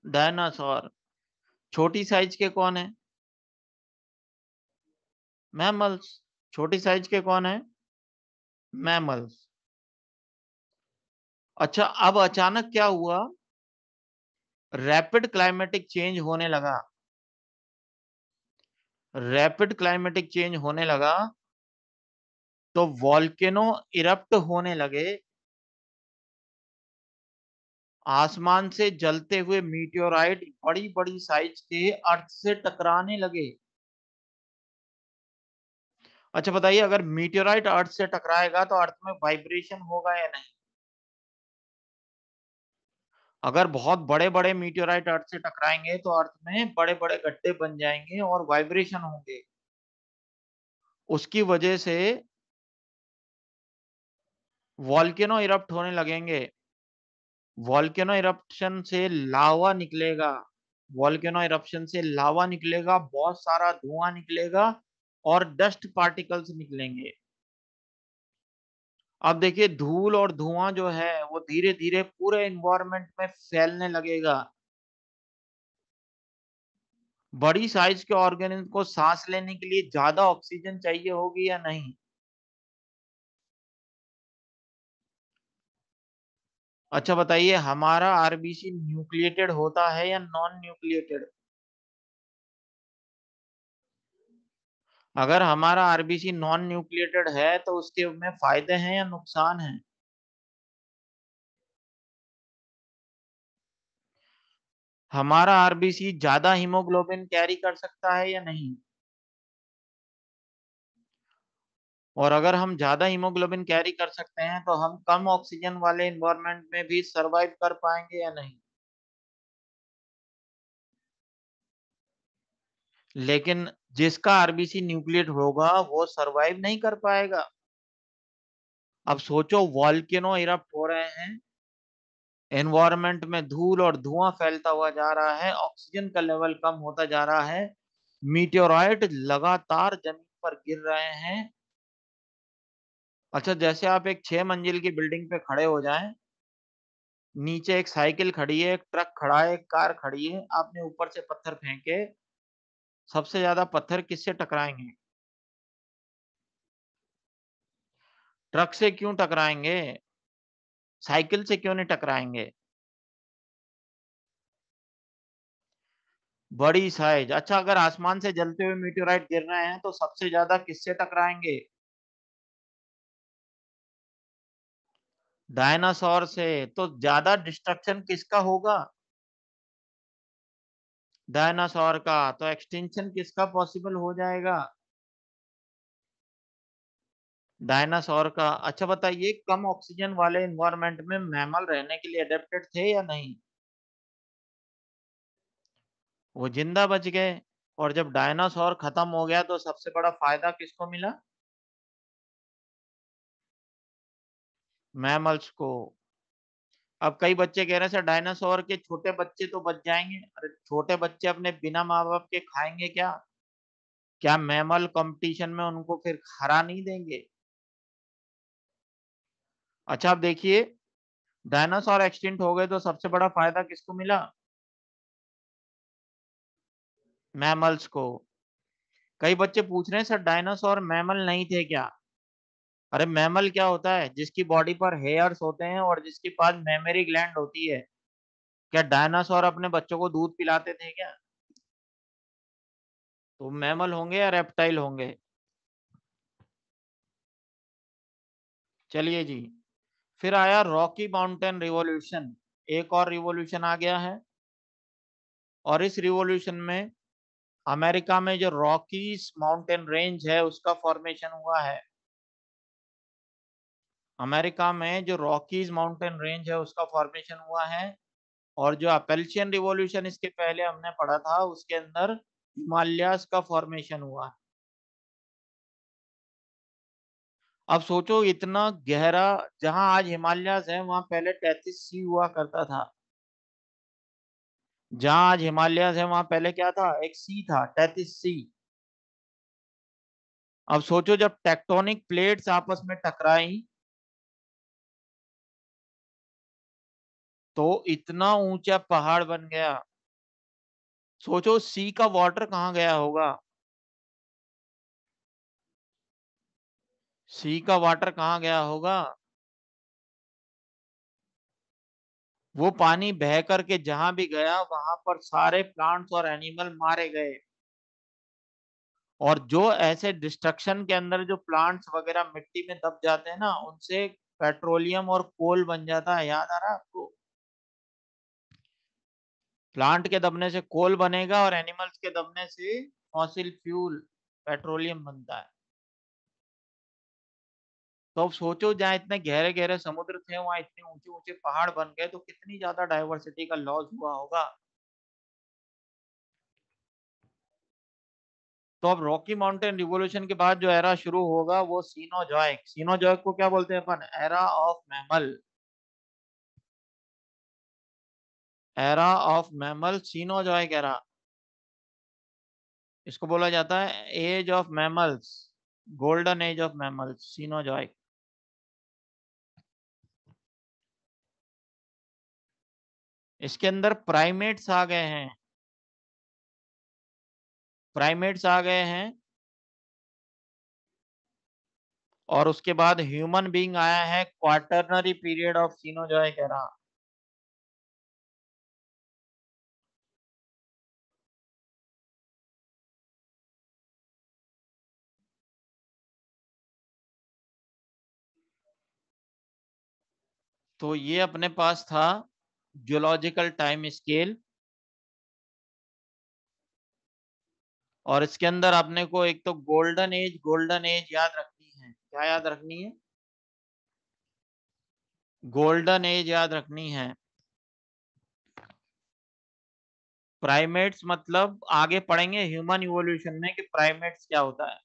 S5: डायनासोर। छोटी साइज के कौन है? मैमल्स। छोटी साइज के कौन है? मैमल्स। अच्छा, अब अचानक क्या हुआ? रैपिड क्लाइमेटिक चेंज होने लगा। रैपिड क्लाइमेटिक चेंज होने लगा तो वॉल्केनो इरप्ट होने लगे, आसमान से जलते हुए मीटियोराइट बड़ी बड़ी साइज के अर्थ से टकराने लगे। अच्छा बताइए, अगर मीटियोराइट अर्थ से टकराएगा तो अर्थ में वाइब्रेशन होगा या नहीं? अगर बहुत बड़े बड़े मीटियोराइट अर्थ से टकराएंगे तो अर्थ में बड़े बड़े गड्ढे बन जाएंगे और वाइब्रेशन होंगे। उसकी वजह से वॉल्केनो इरप्ट होने लगेंगे। वॉल्केनो इरप्शन से लावा निकलेगा। वॉल्केनो इरप्शन से लावा निकलेगा, बहुत सारा धुआं निकलेगा और डस्ट पार्टिकल्स निकलेंगे। अब देखिए, धूल और धुआं जो है वो धीरे धीरे पूरे एनवायरनमेंट में फैलने लगेगा। बड़ी साइज के ऑर्गेनिज्म को सांस लेने के लिए ज्यादा ऑक्सीजन चाहिए होगी या नहीं? अच्छा बताइए, हमारा आरबीसी न्यूक्लिएटेड होता है या नॉन न्यूक्लिएटेड? अगर हमारा आरबीसी नॉन न्यूक्लिएटेड है तो उसके में फायदे हैं या नुकसान हैं? हमारा आरबीसी ज्यादा हीमोग्लोबिन कैरी कर सकता है या नहीं? और अगर हम ज्यादा हीमोग्लोबिन कैरी कर सकते हैं तो हम कम ऑक्सीजन वाले एनवायरनमेंट में भी सरवाइव कर पाएंगे या नहीं? लेकिन जिसका आरबीसी न्यूक्लिएट होगा वो सरवाइव नहीं कर पाएगा। अब सोचो, वॉल्केनो इरप्ट हो रहे हैं, एनवायरनमेंट में धूल और धुआं फैलता हुआ जा रहा है, ऑक्सीजन का लेवल कम होता जा रहा है, मीटेओराइट लगातार जमीन पर गिर रहे हैं। अच्छा, जैसे आप एक 6 मंजिल की बिल्डिंग पे खड़े हो जाएं, नीचे एक साइकिल खड़ी है, एक ट्रक खड़ा है, एक कार खड़ी है, आपने ऊपर से पत्थर फेंके, सबसे ज्यादा पत्थर किससे टकराएंगे? ट्रक से क्यों टकराएंगे? साइकिल से क्यों नहीं टकराएंगे? बड़ी साइज। अच्छा, अगर आसमान से जलते हुए मीटेओराइट गिर रहे हैं तो सबसे ज्यादा किससे टकराएंगे? डायनासोर से। तो ज्यादा डिस्ट्रक्शन किसका होगा? डायनासोर का। तो एक्सटिंक्शन किसका पॉसिबल हो जाएगा? डायनासोर का। अच्छा बताइए, कम ऑक्सीजन वाले एनवायरनमेंट में मैमल रहने के लिए अडेप्टेड थे या नहीं? वो जिंदा बच गए। और जब डायनासोर खत्म हो गया तो सबसे बड़ा फायदा किसको मिला? मैमल्स को। अब कई बच्चे कह रहे हैं सर डायनासोर के छोटे बच्चे तो बच जाएंगे। अरे छोटे बच्चे अपने बिना माँ बाप के खाएंगे क्या? क्या मैमल कंपटीशन में उनको फिर हरा नहीं देंगे? अच्छा आप देखिए, डायनासोर एक्सटिंक्ट हो गए तो सबसे बड़ा फायदा किसको मिला? मैमल्स को। कई बच्चे पूछ रहे हैं सर डायनासोर मैमल नहीं थे क्या? अरे मैमल क्या होता है? जिसकी बॉडी पर हेयर्स होते हैं और जिसके पास मेमोरी ग्लैंड होती है। क्या डायनासोर अपने बच्चों को दूध पिलाते थे क्या? तो मैमल होंगे या रेप्टाइल होंगे? चलिए जी, फिर आया रॉकी माउंटेन रिवॉल्यूशन। एक और रिवॉल्यूशन आ गया है। और इस रिवॉल्यूशन में अमेरिका में जो रॉकीज माउंटेन रेंज है उसका फॉर्मेशन हुआ है। अमेरिका में जो रॉकीज माउंटेन रेंज है उसका फॉर्मेशन हुआ है। और जो अपेल्शियन रिवॉल्यूशन इसके पहले हमने पढ़ा था उसके अंदर हिमालयास का फॉर्मेशन हुआ है। अब सोचो, इतना गहरा, जहां आज हिमालयास है वहां पहले टेथिस सी हुआ करता था। जहां आज हिमालयास है वहां पहले क्या था? एक सी था, टेथिस सी। अब सोचो, जब टेक्टोनिक प्लेट्स आपस में टकराई तो इतना ऊंचा पहाड़ बन गया। सोचो सी का वाटर कहाँ गया होगा? सी का वाटर कहाँ गया होगा? वो पानी बह करके जहां भी गया वहां पर सारे प्लांट्स और एनिमल मारे गए। और जो ऐसे डिस्ट्रक्शन के अंदर जो प्लांट्स वगैरह मिट्टी में दब जाते हैं ना, उनसे पेट्रोलियम और कोल बन जाता है। याद आ रहा है आपको? प्लांट के दबने से कोल बनेगा और एनिमल्स के दबने से फॉसिल फ्यूल पेट्रोलियम बनता है। तो अब सोचो, जहाँ इतने गहरे गहरे समुद्र थे वहां इतने ऊंचे ऊंचे पहाड़ बन गए तो कितनी ज्यादा डाइवर्सिटी का लॉस हुआ होगा। तो अब रॉकी माउंटेन रिवोल्यूशन के बाद जो एरा शुरू होगा वो सीनोजॉइक। सीनोजॉइक को क्या बोलते हैं अपन? Era of mammal. Era of mammal, Cenozoic era. इसको बोला जाता है age of mammals, golden age of mammals, Cenozoic. इसके अंदर प्राइमेट्स आ गए हैं। प्राइमेट्स आ गए हैं। और उसके बाद ह्यूमन बीइंग आया है क्वाटरनरी पीरियड ऑफ सीनोजॉइक एरा। तो ये अपने पास था जियोलॉजिकल टाइम स्केल। और इसके अंदर आपने को एक तो गोल्डन एज याद रखनी है। क्या याद रखनी है? गोल्डन एज याद रखनी है। प्राइमेट्स मतलब आगे पढ़ेंगे ह्यूमन इवोल्यूशन में कि प्राइमेट्स क्या होता है।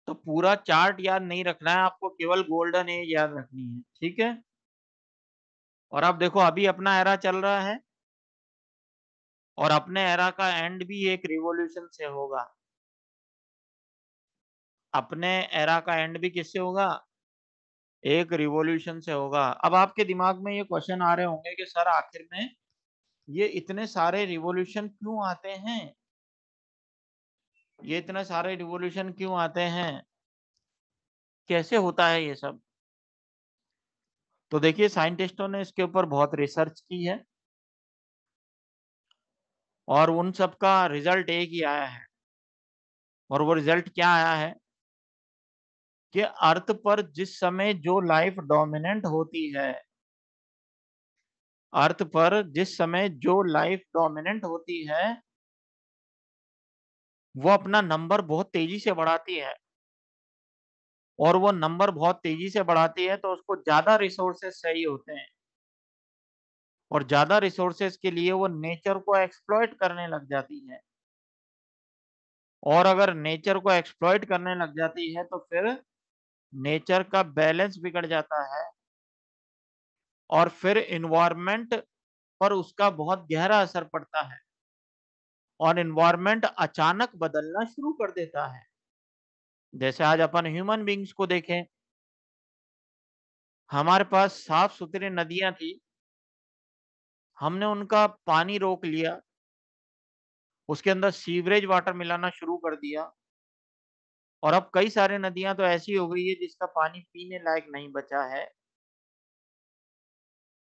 S5: तो पूरा चार्ट याद नहीं रखना है आपको, केवल गोल्डन एज याद रखनी है। ठीक है? और अब देखो, अभी अपना एरा चल रहा है और अपने एरा का एंड भी एक रिवॉल्यूशन से होगा। अपने एरा का एंड भी किससे होगा? एक रिवॉल्यूशन से होगा। अब आपके दिमाग में ये क्वेश्चन आ रहे होंगे कि सर आखिर में ये इतने सारे रिवॉल्यूशन क्यों आते हैं? ये इतने सारे रिवॉल्यूशन क्यों आते हैं? कैसे होता है ये सब? तो देखिए, साइंटिस्टों ने इसके ऊपर बहुत रिसर्च की है। और उन सब का रिजल्ट एक ही आया है, और वो रिजल्ट क्या आया है कि अर्थ पर जिस समय जो लाइफ डोमिनेंट होती है, अर्थ पर जिस समय जो लाइफ डोमिनेंट होती है वो अपना नंबर बहुत तेजी से बढ़ाती है, और वो नंबर बहुत तेजी से बढ़ाती है तो उसको ज्यादा रिसोर्सेस चाहिए होते हैं, और ज्यादा रिसोर्सेस के लिए वो नेचर को एक्सप्लॉइट करने लग जाती है, और अगर नेचर को एक्सप्लॉइट करने लग जाती है तो फिर नेचर का बैलेंस बिगड़ जाता है, और फिर इन्वायरमेंट पर उसका बहुत गहरा असर पड़ता है, और इन्वायरमेंट अचानक बदलना शुरू कर देता है। जैसे आज अपन ह्यूमन बींग्स को देखें, हमारे पास साफ सुथरी नदियां थी, हमने उनका पानी रोक लिया, उसके अंदर सीवरेज वाटर मिलाना शुरू कर दिया, और अब कई सारी नदियां तो ऐसी हो गई है जिसका पानी पीने लायक नहीं बचा है।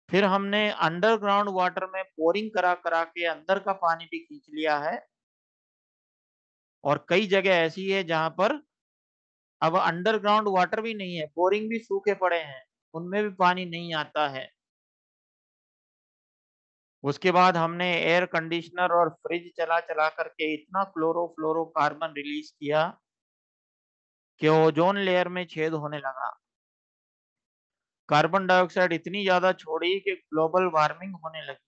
S5: फिर हमने अंडरग्राउंड वाटर में बोरिंग करा करा के अंदर का पानी भी खींच लिया है, और कई जगह ऐसी है जहां पर अब अंडरग्राउंड वाटर भी नहीं है, बोरिंग भी सूखे पड़े हैं, उनमें भी पानी नहीं आता है। उसके बाद हमने एयर कंडीशनर और फ्रिज चला चला करके इतना क्लोरोफ्लोरोकार्बन रिलीज किया कि ओजोन लेयर में छेद होने लगा। कार्बन डाइऑक्साइड इतनी ज्यादा छोड़ी कि ग्लोबल वार्मिंग होने लगी।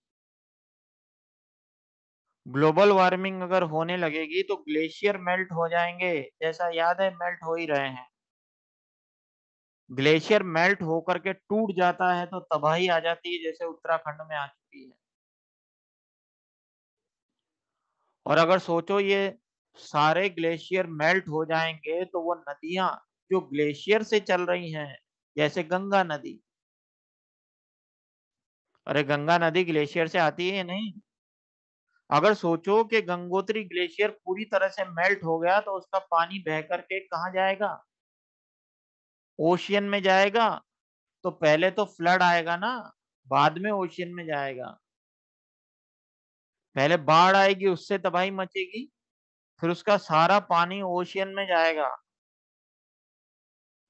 S5: ग्लोबल वार्मिंग अगर होने लगेगी तो ग्लेशियर मेल्ट हो जाएंगे, जैसा याद है मेल्ट हो ही रहे हैं। ग्लेशियर मेल्ट होकर के टूट जाता है तो तबाही आ जाती है, जैसे उत्तराखंड में आ चुकी है। और अगर सोचो ये सारे ग्लेशियर मेल्ट हो जाएंगे तो वो नदियां जो ग्लेशियर से चल रही हैं, जैसे गंगा नदी, अरे गंगा नदी ग्लेशियर से आती है या नहीं? अगर सोचो कि गंगोत्री ग्लेशियर पूरी तरह से मेल्ट हो गया तो उसका पानी बह करके कहाँ जाएगा? ओशियन में जाएगा। तो पहले तो फ्लड आएगा ना, बाद में ओशियन में जाएगा। पहले बाढ़ आएगी, उससे तबाही मचेगी, फिर उसका सारा पानी ओशियन में जाएगा।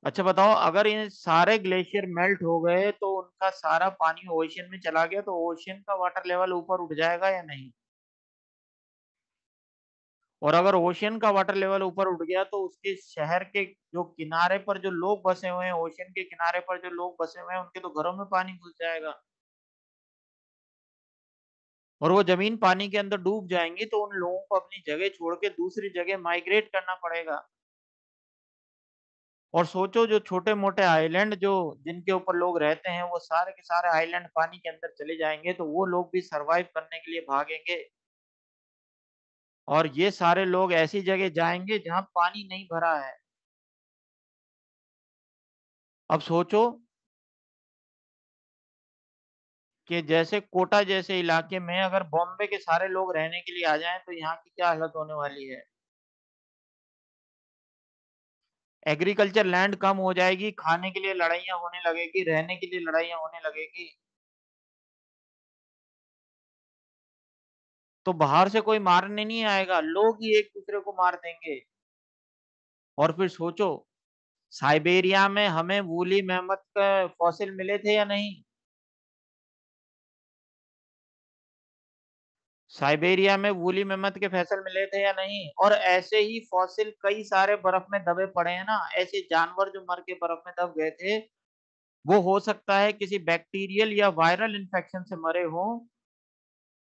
S5: अच्छा बताओ, अगर ये सारे ग्लेशियर मेल्ट हो गए तो उनका सारा पानी ओशियन में चला गया तो ओशियन का वाटर लेवल ऊपर उठ जाएगा या नहीं? और अगर ओशियन का वाटर लेवल ऊपर उठ गया तो उसके शहर के जो किनारे पर जो लोग बसे हुए हैं, ओशियन के किनारे पर जो लोग बसे हुए हैं, उनके तो घरों में पानी घुस जाएगा, और वो जमीन पानी के अंदर डूब जाएंगी, तो उन लोगों को अपनी जगह छोड़ के दूसरी जगह माइग्रेट करना पड़ेगा। और सोचो जो छोटे मोटे आइलैंड जो जिनके ऊपर लोग रहते हैं, वो सारे के सारे आइलैंड पानी के अंदर चले जाएंगे, तो वो लोग भी सरवाइव करने के लिए भागेंगे, और ये सारे लोग ऐसी जगह जाएंगे जहां पानी नहीं भरा है। अब सोचो कि जैसे कोटा जैसे इलाके में अगर बॉम्बे के सारे लोग रहने के लिए आ जाएं तो यहाँ की क्या हालत होने वाली है। एग्रीकल्चर लैंड कम हो जाएगी, खाने के लिए लड़ाइयां होने लगेगी, रहने के लिए लड़ाइयां होने लगेगी, तो बाहर से कोई मारने नहीं आएगा, लोग ही एक दूसरे को मार देंगे। और फिर सोचो साइबेरिया में हमें वूली मैमथ का फॉसिल मिले थे या नहीं? साइबेरिया में वूली मैमथ के फैसल मिले थे या नहीं? और ऐसे ही फॉसिल कई सारे बर्फ में दबे पड़े हैं ना, ऐसे जानवर जो मर के बर्फ में दब गए थे, वो हो सकता है किसी बैक्टीरियल या वायरल इन्फेक्शन से मरे हों,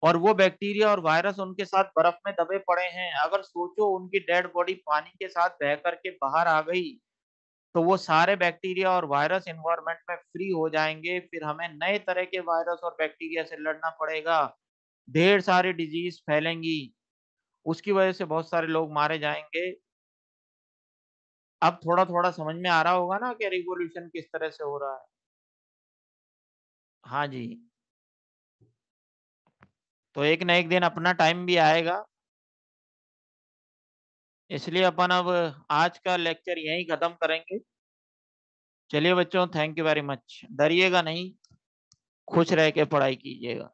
S5: और वो बैक्टीरिया और वायरस उनके साथ बर्फ में दबे पड़े हैं। अगर सोचो उनकी डेड बॉडी पानी के साथ बह करके बाहर आ गई तो वो सारे बैक्टीरिया और वायरस एनवायरनमेंट में फ्री हो जाएंगे, फिर हमें नए तरह के वायरस और बैक्टीरिया से लड़ना पड़ेगा, ढेर सारी डिजीज फैलेंगी, उसकी वजह से बहुत सारे लोग मारे जाएंगे। अब थोड़ा थोड़ा समझ में आ रहा होगा ना कि रिवोल्यूशन किस तरह से हो रहा है। हाँ जी, तो एक न एक दिन अपना टाइम भी आएगा, इसलिए अपन अब आज का लेक्चर यहीं खत्म करेंगे। चलिए बच्चों, थैंक यू वेरी मच। डरिएगा नहीं, खुश रह के पढ़ाई कीजिएगा।